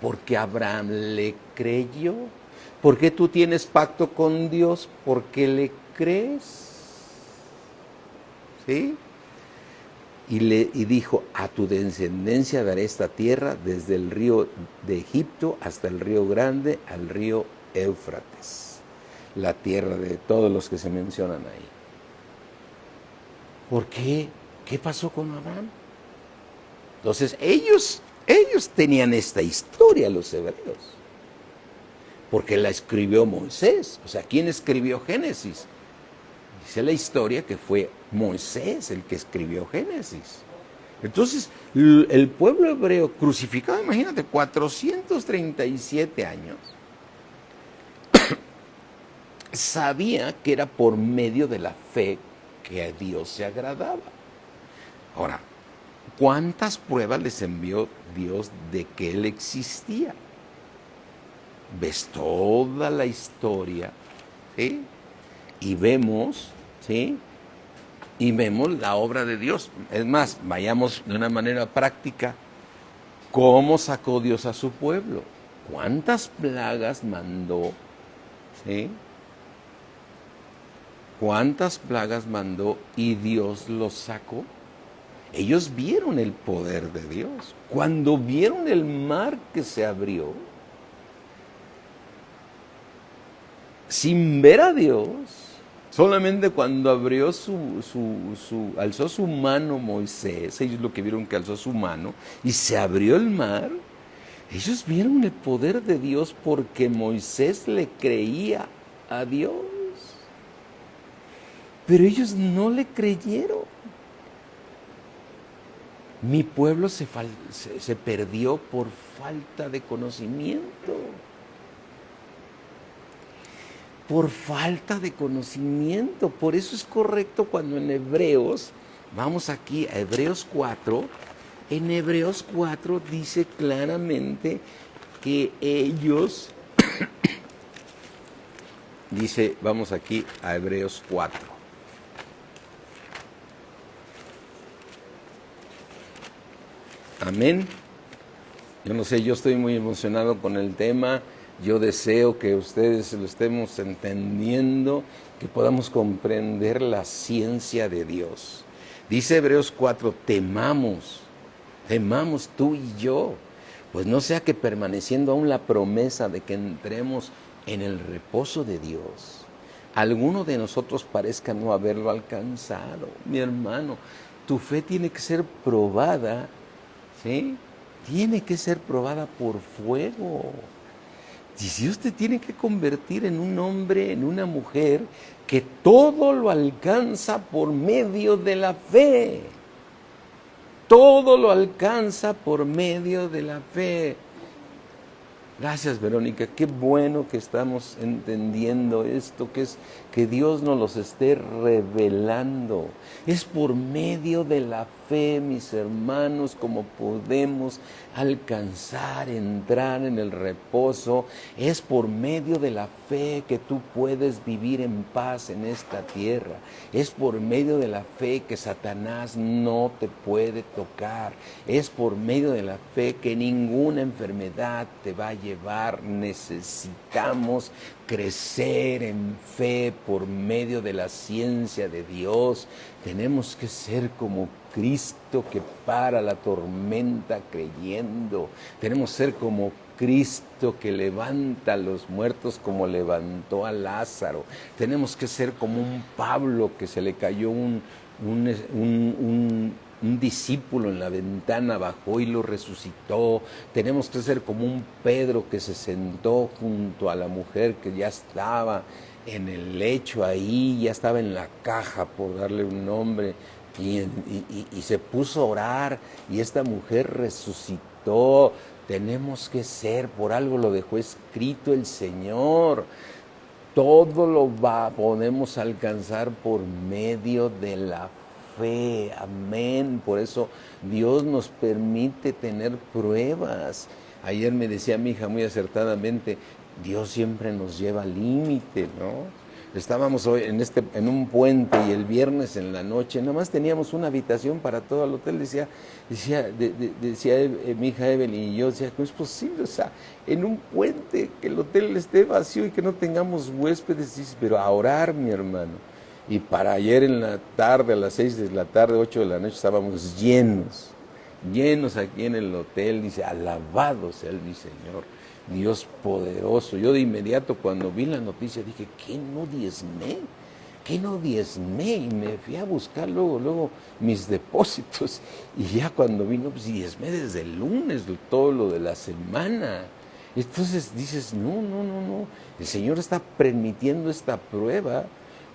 Porque Abraham le creyó. ¿Por qué tú tienes pacto con Dios? Porque le crees. ¿Sí? Y dijo, a tu descendencia daré esta tierra desde el río de Egipto hasta el río grande, al río Éufrates. La tierra de todos los que se mencionan ahí. ¿Por qué? ¿Qué pasó con Abraham? Entonces ellos tenían esta historia, los hebreos, porque la escribió Moisés. O sea, ¿quién escribió Génesis? Dice la historia que fue Moisés el que escribió Génesis. Entonces, el pueblo hebreo crucificado, imagínate, 437 años, sabía que era por medio de la fe que a Dios se agradaba. Ahora, ¿cuántas pruebas les envió Dios de que Él existía? Ves toda la historia, ¿sí? Y vemos, ¿sí? Y vemos la obra de Dios. Es más, vayamos de una manera práctica. ¿Cómo sacó Dios a su pueblo? ¿Cuántas plagas mandó? ¿Sí? ¿Cuántas plagas mandó y Dios los sacó? Ellos vieron el poder de Dios. Cuando vieron el mar que se abrió, sin ver a Dios, solamente cuando abrió alzó su mano Moisés, ellos lo que vieron que alzó su mano y se abrió el mar, ellos vieron el poder de Dios porque Moisés le creía a Dios. Pero ellos no le creyeron. Mi pueblo se perdió por falta de conocimiento. Por falta de conocimiento. Por eso es correcto cuando en Hebreos, vamos aquí a Hebreos 4, en Hebreos 4 dice claramente que ellos, dice, vamos aquí a Hebreos 4. Amén. Yo no sé, yo estoy muy emocionado con el tema. Yo deseo que ustedes lo estemos entendiendo, que podamos comprender la ciencia de Dios. Dice Hebreos 4, temamos tú y yo, pues no sea que permaneciendo aún la promesa de que entremos en el reposo de Dios. Alguno de nosotros parezca no haberlo alcanzado. Mi hermano, tu fe tiene que ser probada, ¿sí? Tiene que ser probada por fuego. Y Dios te tiene que convertir en un hombre, en una mujer, que todo lo alcanza por medio de la fe. Todo lo alcanza por medio de la fe. Gracias, Verónica, qué bueno que estamos entendiendo esto, que Dios nos los esté revelando. Es por medio de la fe, mis hermanos, como podemos alcanzar, entrar en el reposo. Es por medio de la fe que tú puedes vivir en paz en esta tierra. Es por medio de la fe que Satanás no te puede tocar. Es por medio de la fe que ninguna enfermedad te va a llevar. Necesitamos crecer en fe por medio de la ciencia de Dios. Tenemos que ser como Cristo, que para la tormenta creyendo. Tenemos que ser como Cristo, que levanta a los muertos como levantó a Lázaro. Tenemos que ser como un Pablo, que se le cayó un discípulo en la ventana, bajó y lo resucitó. Tenemos que ser como un Pedro, que se sentó junto a la mujer que ya estaba en el lecho ahí, ya estaba en la caja, por darle un nombre, y se puso a orar, y esta mujer resucitó. Tenemos que ser, por algo lo dejó escrito el Señor. Todo lo podemos alcanzar por medio de la fe. Amén. Por eso Dios nos permite tener pruebas. Ayer me decía mi hija muy acertadamente, Dios siempre nos lleva al límite, ¿no? Estábamos hoy en un puente, y el viernes en la noche, nada más teníamos una habitación para todo el hotel. Decía mi hija Evelyn y yo, decía, ¿cómo es posible? O sea, en un puente, que el hotel esté vacío y que no tengamos huéspedes. Dice, pero a orar, mi hermano. Y para ayer en la tarde, a las 6 de la tarde, 8 de la noche, estábamos llenos aquí en el hotel. Dice, alabado sea mi Señor, Dios poderoso. Yo de inmediato, cuando vi la noticia, dije, ¿qué no diezmé? Y me fui a buscar luego mis depósitos. Y ya cuando vino, pues diezmé desde el lunes, todo lo de la semana. Entonces dices, no. El Señor está permitiendo esta prueba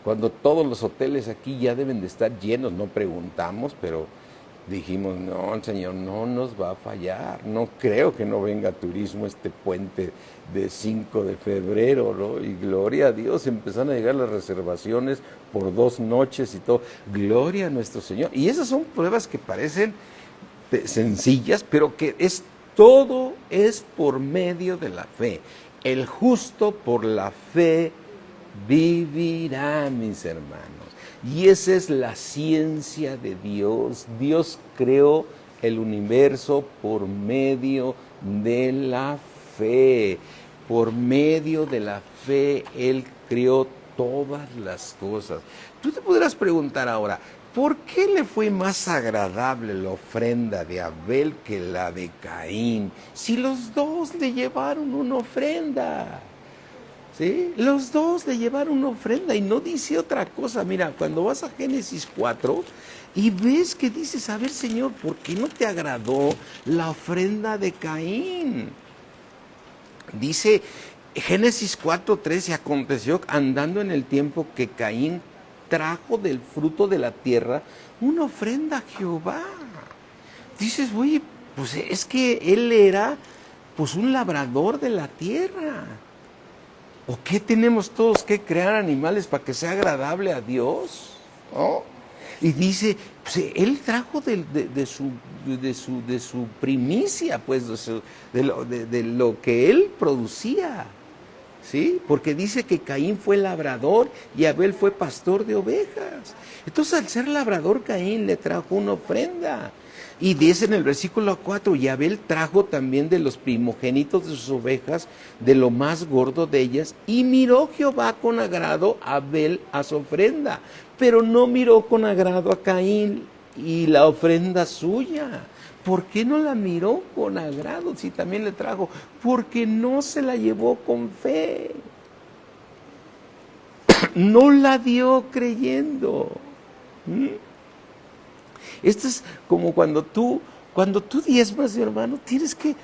cuando todos los hoteles aquí ya deben de estar llenos. No preguntamos, pero dijimos, no, el Señor no nos va a fallar. No creo que no venga turismo este puente de 5 de febrero, ¿no? Y gloria a Dios, empezaron a llegar las reservaciones por 2 noches y todo. Gloria a nuestro Señor. Y esas son pruebas que parecen sencillas, pero que todo es por medio de la fe. El justo por la fe vivirá, mis hermanos. Y esa es la ciencia de Dios. Dios creó el universo por medio de la fe. Por medio de la fe, Él creó todas las cosas. Tú te podrás preguntar ahora, ¿por qué le fue más agradable la ofrenda de Abel que la de Caín? Si los dos le llevaron una ofrenda. ¿Sí? Los dos le llevaron una ofrenda y no dice otra cosa. Mira, cuando vas a Génesis 4 y ves que dices, a ver, Señor, ¿por qué no te agradó la ofrenda de Caín? Dice Génesis 4:13, aconteció andando en el tiempo que Caín trajo del fruto de la tierra una ofrenda a Jehová. Dices, oye, pues es que él era pues un labrador de la tierra. ¿O qué tenemos todos que crear animales para que sea agradable a Dios? ¿No? Y dice, pues, él trajo de su primicia, pues, de lo que él producía. ¿Sí? Porque dice que Caín fue labrador y Abel fue pastor de ovejas. Entonces, al ser labrador, Caín le trajo una ofrenda. Y dice en el versículo 4, y Abel trajo también de los primogénitos de sus ovejas, de lo más gordo de ellas, y miró Jehová con agrado a Abel a su ofrenda, pero no miró con agrado a Caín y la ofrenda suya. ¿Por qué no la miró con agrado si también le trajo? Porque no se la llevó con fe. no la dio creyendo. ¿Mm? Esto es como cuando tú diezmas, mi hermano, tienes que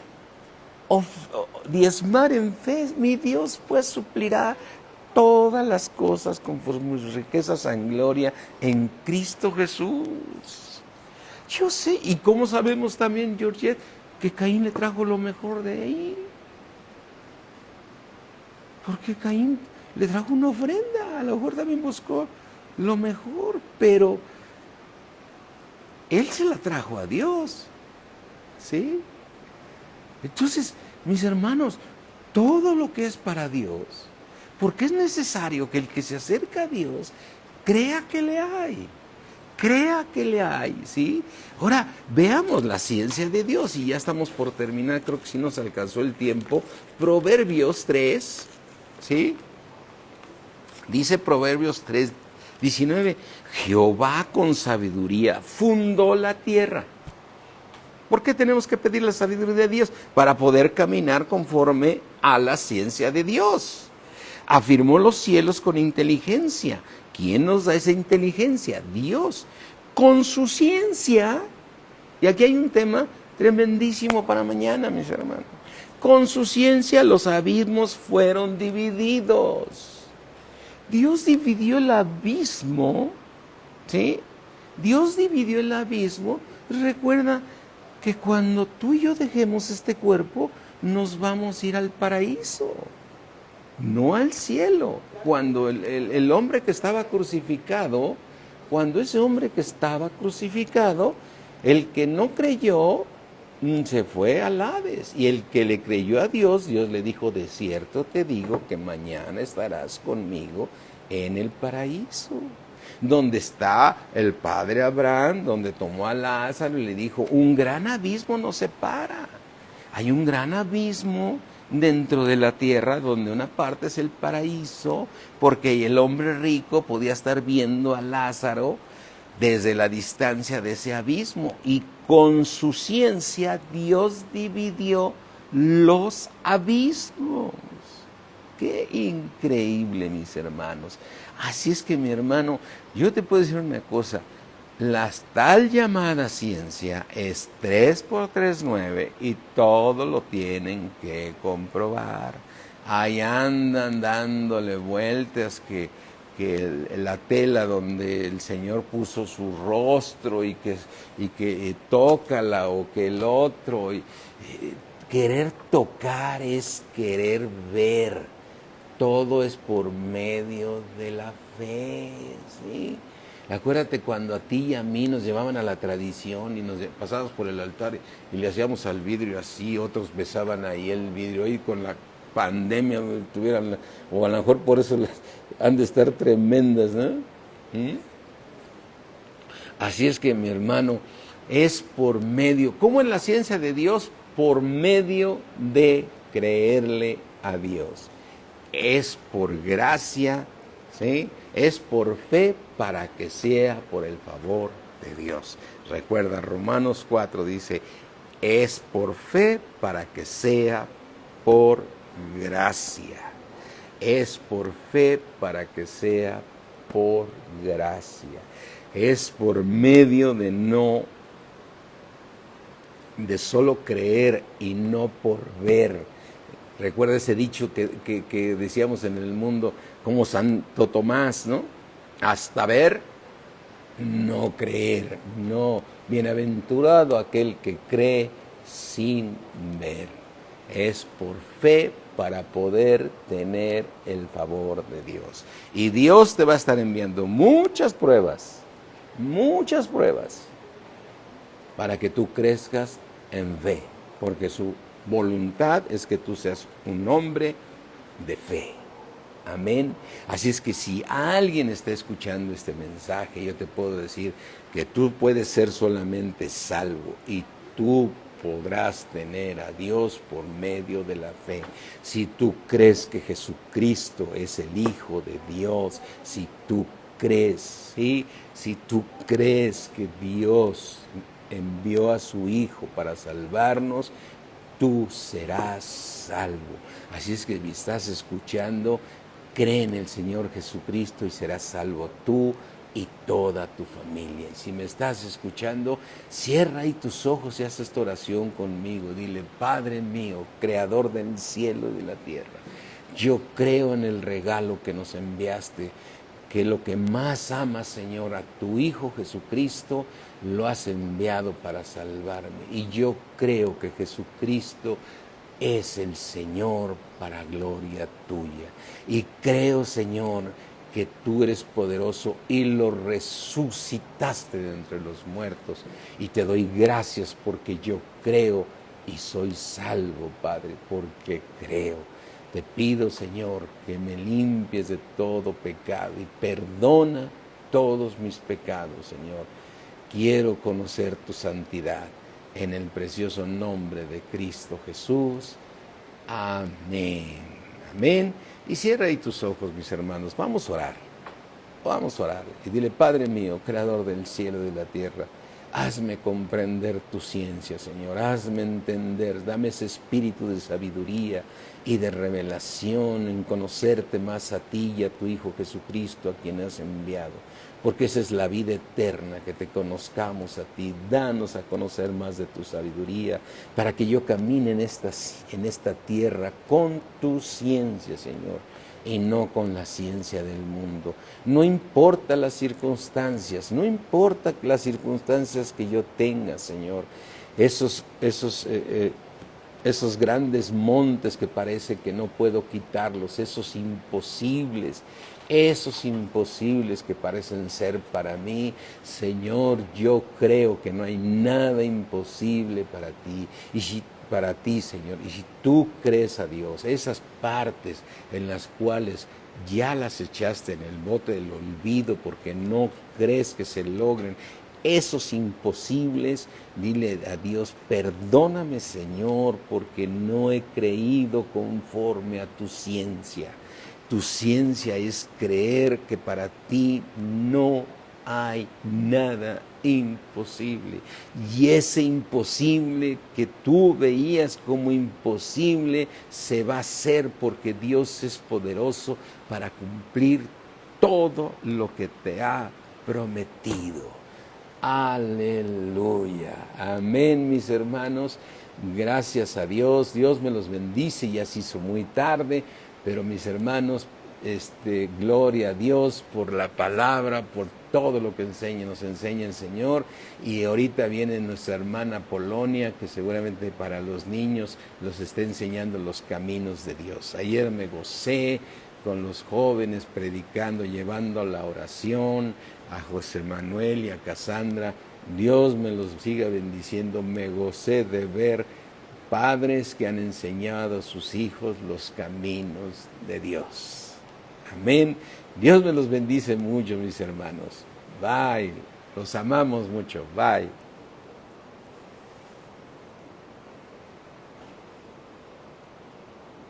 diezmar en fe. Mi Dios pues suplirá todas las cosas conforme sus riquezas en gloria en Cristo Jesús. Yo sé, y como sabemos también, Georgette, que Caín le trajo lo mejor de ahí. Porque Caín le trajo una ofrenda, a lo mejor también buscó lo mejor, pero él se la trajo a Dios, ¿sí? Entonces, mis hermanos, todo lo que es para Dios, porque es necesario que el que se acerca a Dios crea que le hay. Crea que le hay, ¿sí? Ahora, veamos la ciencia de Dios, y ya estamos por terminar, creo que sí nos alcanzó el tiempo. Proverbios 3, ¿sí? Dice Proverbios 3, 19, Jehová con sabiduría fundó la tierra. ¿Por qué tenemos que pedir la sabiduría de Dios? Para poder caminar conforme a la ciencia de Dios. Afirmó los cielos con inteligencia. ¿Quién nos da esa inteligencia? Dios. Con su ciencia, y aquí hay un tema tremendísimo para mañana, mis hermanos. Con su ciencia los abismos fueron divididos. Dios dividió el abismo, ¿sí? Dios dividió el abismo. Recuerda que cuando tú y yo dejemos este cuerpo, nos vamos a ir al paraíso, no al cielo. Cuando el hombre que estaba crucificado, cuando ese hombre que estaba crucificado, el que no creyó, se fue al Hades, y el que le creyó a Dios, Dios le dijo, de cierto te digo que mañana estarás conmigo en el paraíso, donde está el padre Abraham, donde tomó a Lázaro y le dijo, un gran abismo nos separa. Hay un gran abismo dentro de la tierra, donde una parte es el paraíso, porque el hombre rico podía estar viendo a Lázaro desde la distancia de ese abismo, y con su ciencia Dios dividió los abismos. Qué increíble, mis hermanos. Así es que, mi hermano, yo te puedo decir una cosa, la tal llamada ciencia es 3 por 3, 9, y todo lo tienen que comprobar. Ahí andan dándole vueltas que la tela donde el Señor puso su rostro y que tócala, o que el otro. Querer tocar es querer ver. Todo es por medio de la fe, ¿sí? Acuérdate cuando a ti y a mí nos llevaban a la tradición y nos pasábamos por el altar y le hacíamos al vidrio así, otros besaban ahí el vidrio, y con la pandemia tuvieran, o a lo mejor por eso han de estar tremendas, ¿no? ¿Mm? Así es que, mi hermano, es por medio, ¿cómo es la ciencia de Dios? Por medio de creerle a Dios. Es por gracia, ¿sí? Es por fe, para que sea por el favor de Dios. Recuerda, Romanos 4 dice, es por fe para que sea por gracia. Es por fe para que sea por gracia. Es por medio de solo creer y no por ver. Recuerda ese dicho que decíamos en el mundo, como Santo Tomás, ¿no? Hasta ver, no creer. No, bienaventurado aquel que cree sin ver. Es por fe para poder tener el favor de Dios. Y Dios te va a estar enviando muchas pruebas, para que tú crezcas en fe, porque su voluntad es que tú seas un hombre de fe. Amén. Así es que si alguien está escuchando este mensaje, yo te puedo decir que tú puedes ser solamente salvo, y tú podrás tener a Dios por medio de la fe. Si tú crees que Jesucristo es el Hijo de Dios, si tú crees, ¿sí? Si tú crees que Dios envió a su Hijo para salvarnos, tú serás salvo. Así es que me estás escuchando, cree en el Señor Jesucristo y serás salvo tú y toda tu familia. Y si me estás escuchando, cierra ahí tus ojos y haz esta oración conmigo. Dile: Padre mío, creador del cielo y de la tierra, yo creo en el regalo que nos enviaste, que lo que más amas, Señor, a tu Hijo Jesucristo, lo has enviado para salvarme. Y yo creo que Jesucristo es el Señor para gloria tuya. Y creo, Señor, que tú eres poderoso y lo resucitaste de entre los muertos. Y te doy gracias porque yo creo y soy salvo, Padre, porque creo. Te pido, Señor, que me limpies de todo pecado y perdona todos mis pecados, Señor. Quiero conocer tu santidad en el precioso nombre de Cristo Jesús. Amén. Amén. Y cierra ahí tus ojos, mis hermanos. Vamos a orar. Vamos a orar. Y dile: Padre mío, creador del cielo y de la tierra, hazme comprender tu ciencia, Señor. Hazme entender. Dame ese espíritu de sabiduría y de revelación en conocerte más a ti y a tu Hijo Jesucristo, a quien has enviado. Porque esa es la vida eterna, que te conozcamos a ti. Danos a conocer más de tu sabiduría, para que yo camine en esta tierra con tu ciencia, Señor, y no con la ciencia del mundo. No importa las circunstancias, no importa las circunstancias que yo tenga, Señor. Esos grandes montes que parece que no puedo quitarlos, esos imposibles que parecen ser para mí, Señor, yo creo que no hay nada imposible para ti. Para ti, Señor, y si tú crees a Dios, esas partes en las cuales ya las echaste en el bote del olvido porque no crees que se logren, esos imposibles, dile a Dios: perdóname, Señor, porque no he creído conforme a tu ciencia. Tu ciencia es creer que para ti no hay nada imposible. Y ese imposible que tú veías como imposible se va a hacer, porque Dios es poderoso para cumplir todo lo que te ha prometido. Aleluya. Amén, mis hermanos. Gracias a Dios. Dios me los bendice. Ya se hizo muy tarde, pero mis hermanos, gloria a Dios por la palabra, por todo lo que nos enseña el Señor. Y ahorita viene nuestra hermana Polonia, que seguramente para los niños los está enseñando los caminos de Dios. Ayer me gocé con los jóvenes predicando, llevando la oración a José Manuel y a Cassandra. Dios me los siga bendiciendo. Me gocé de ver padres que han enseñado a sus hijos los caminos de Dios. Amén. Dios me los bendice mucho, mis hermanos. Bye. Los amamos mucho. Bye.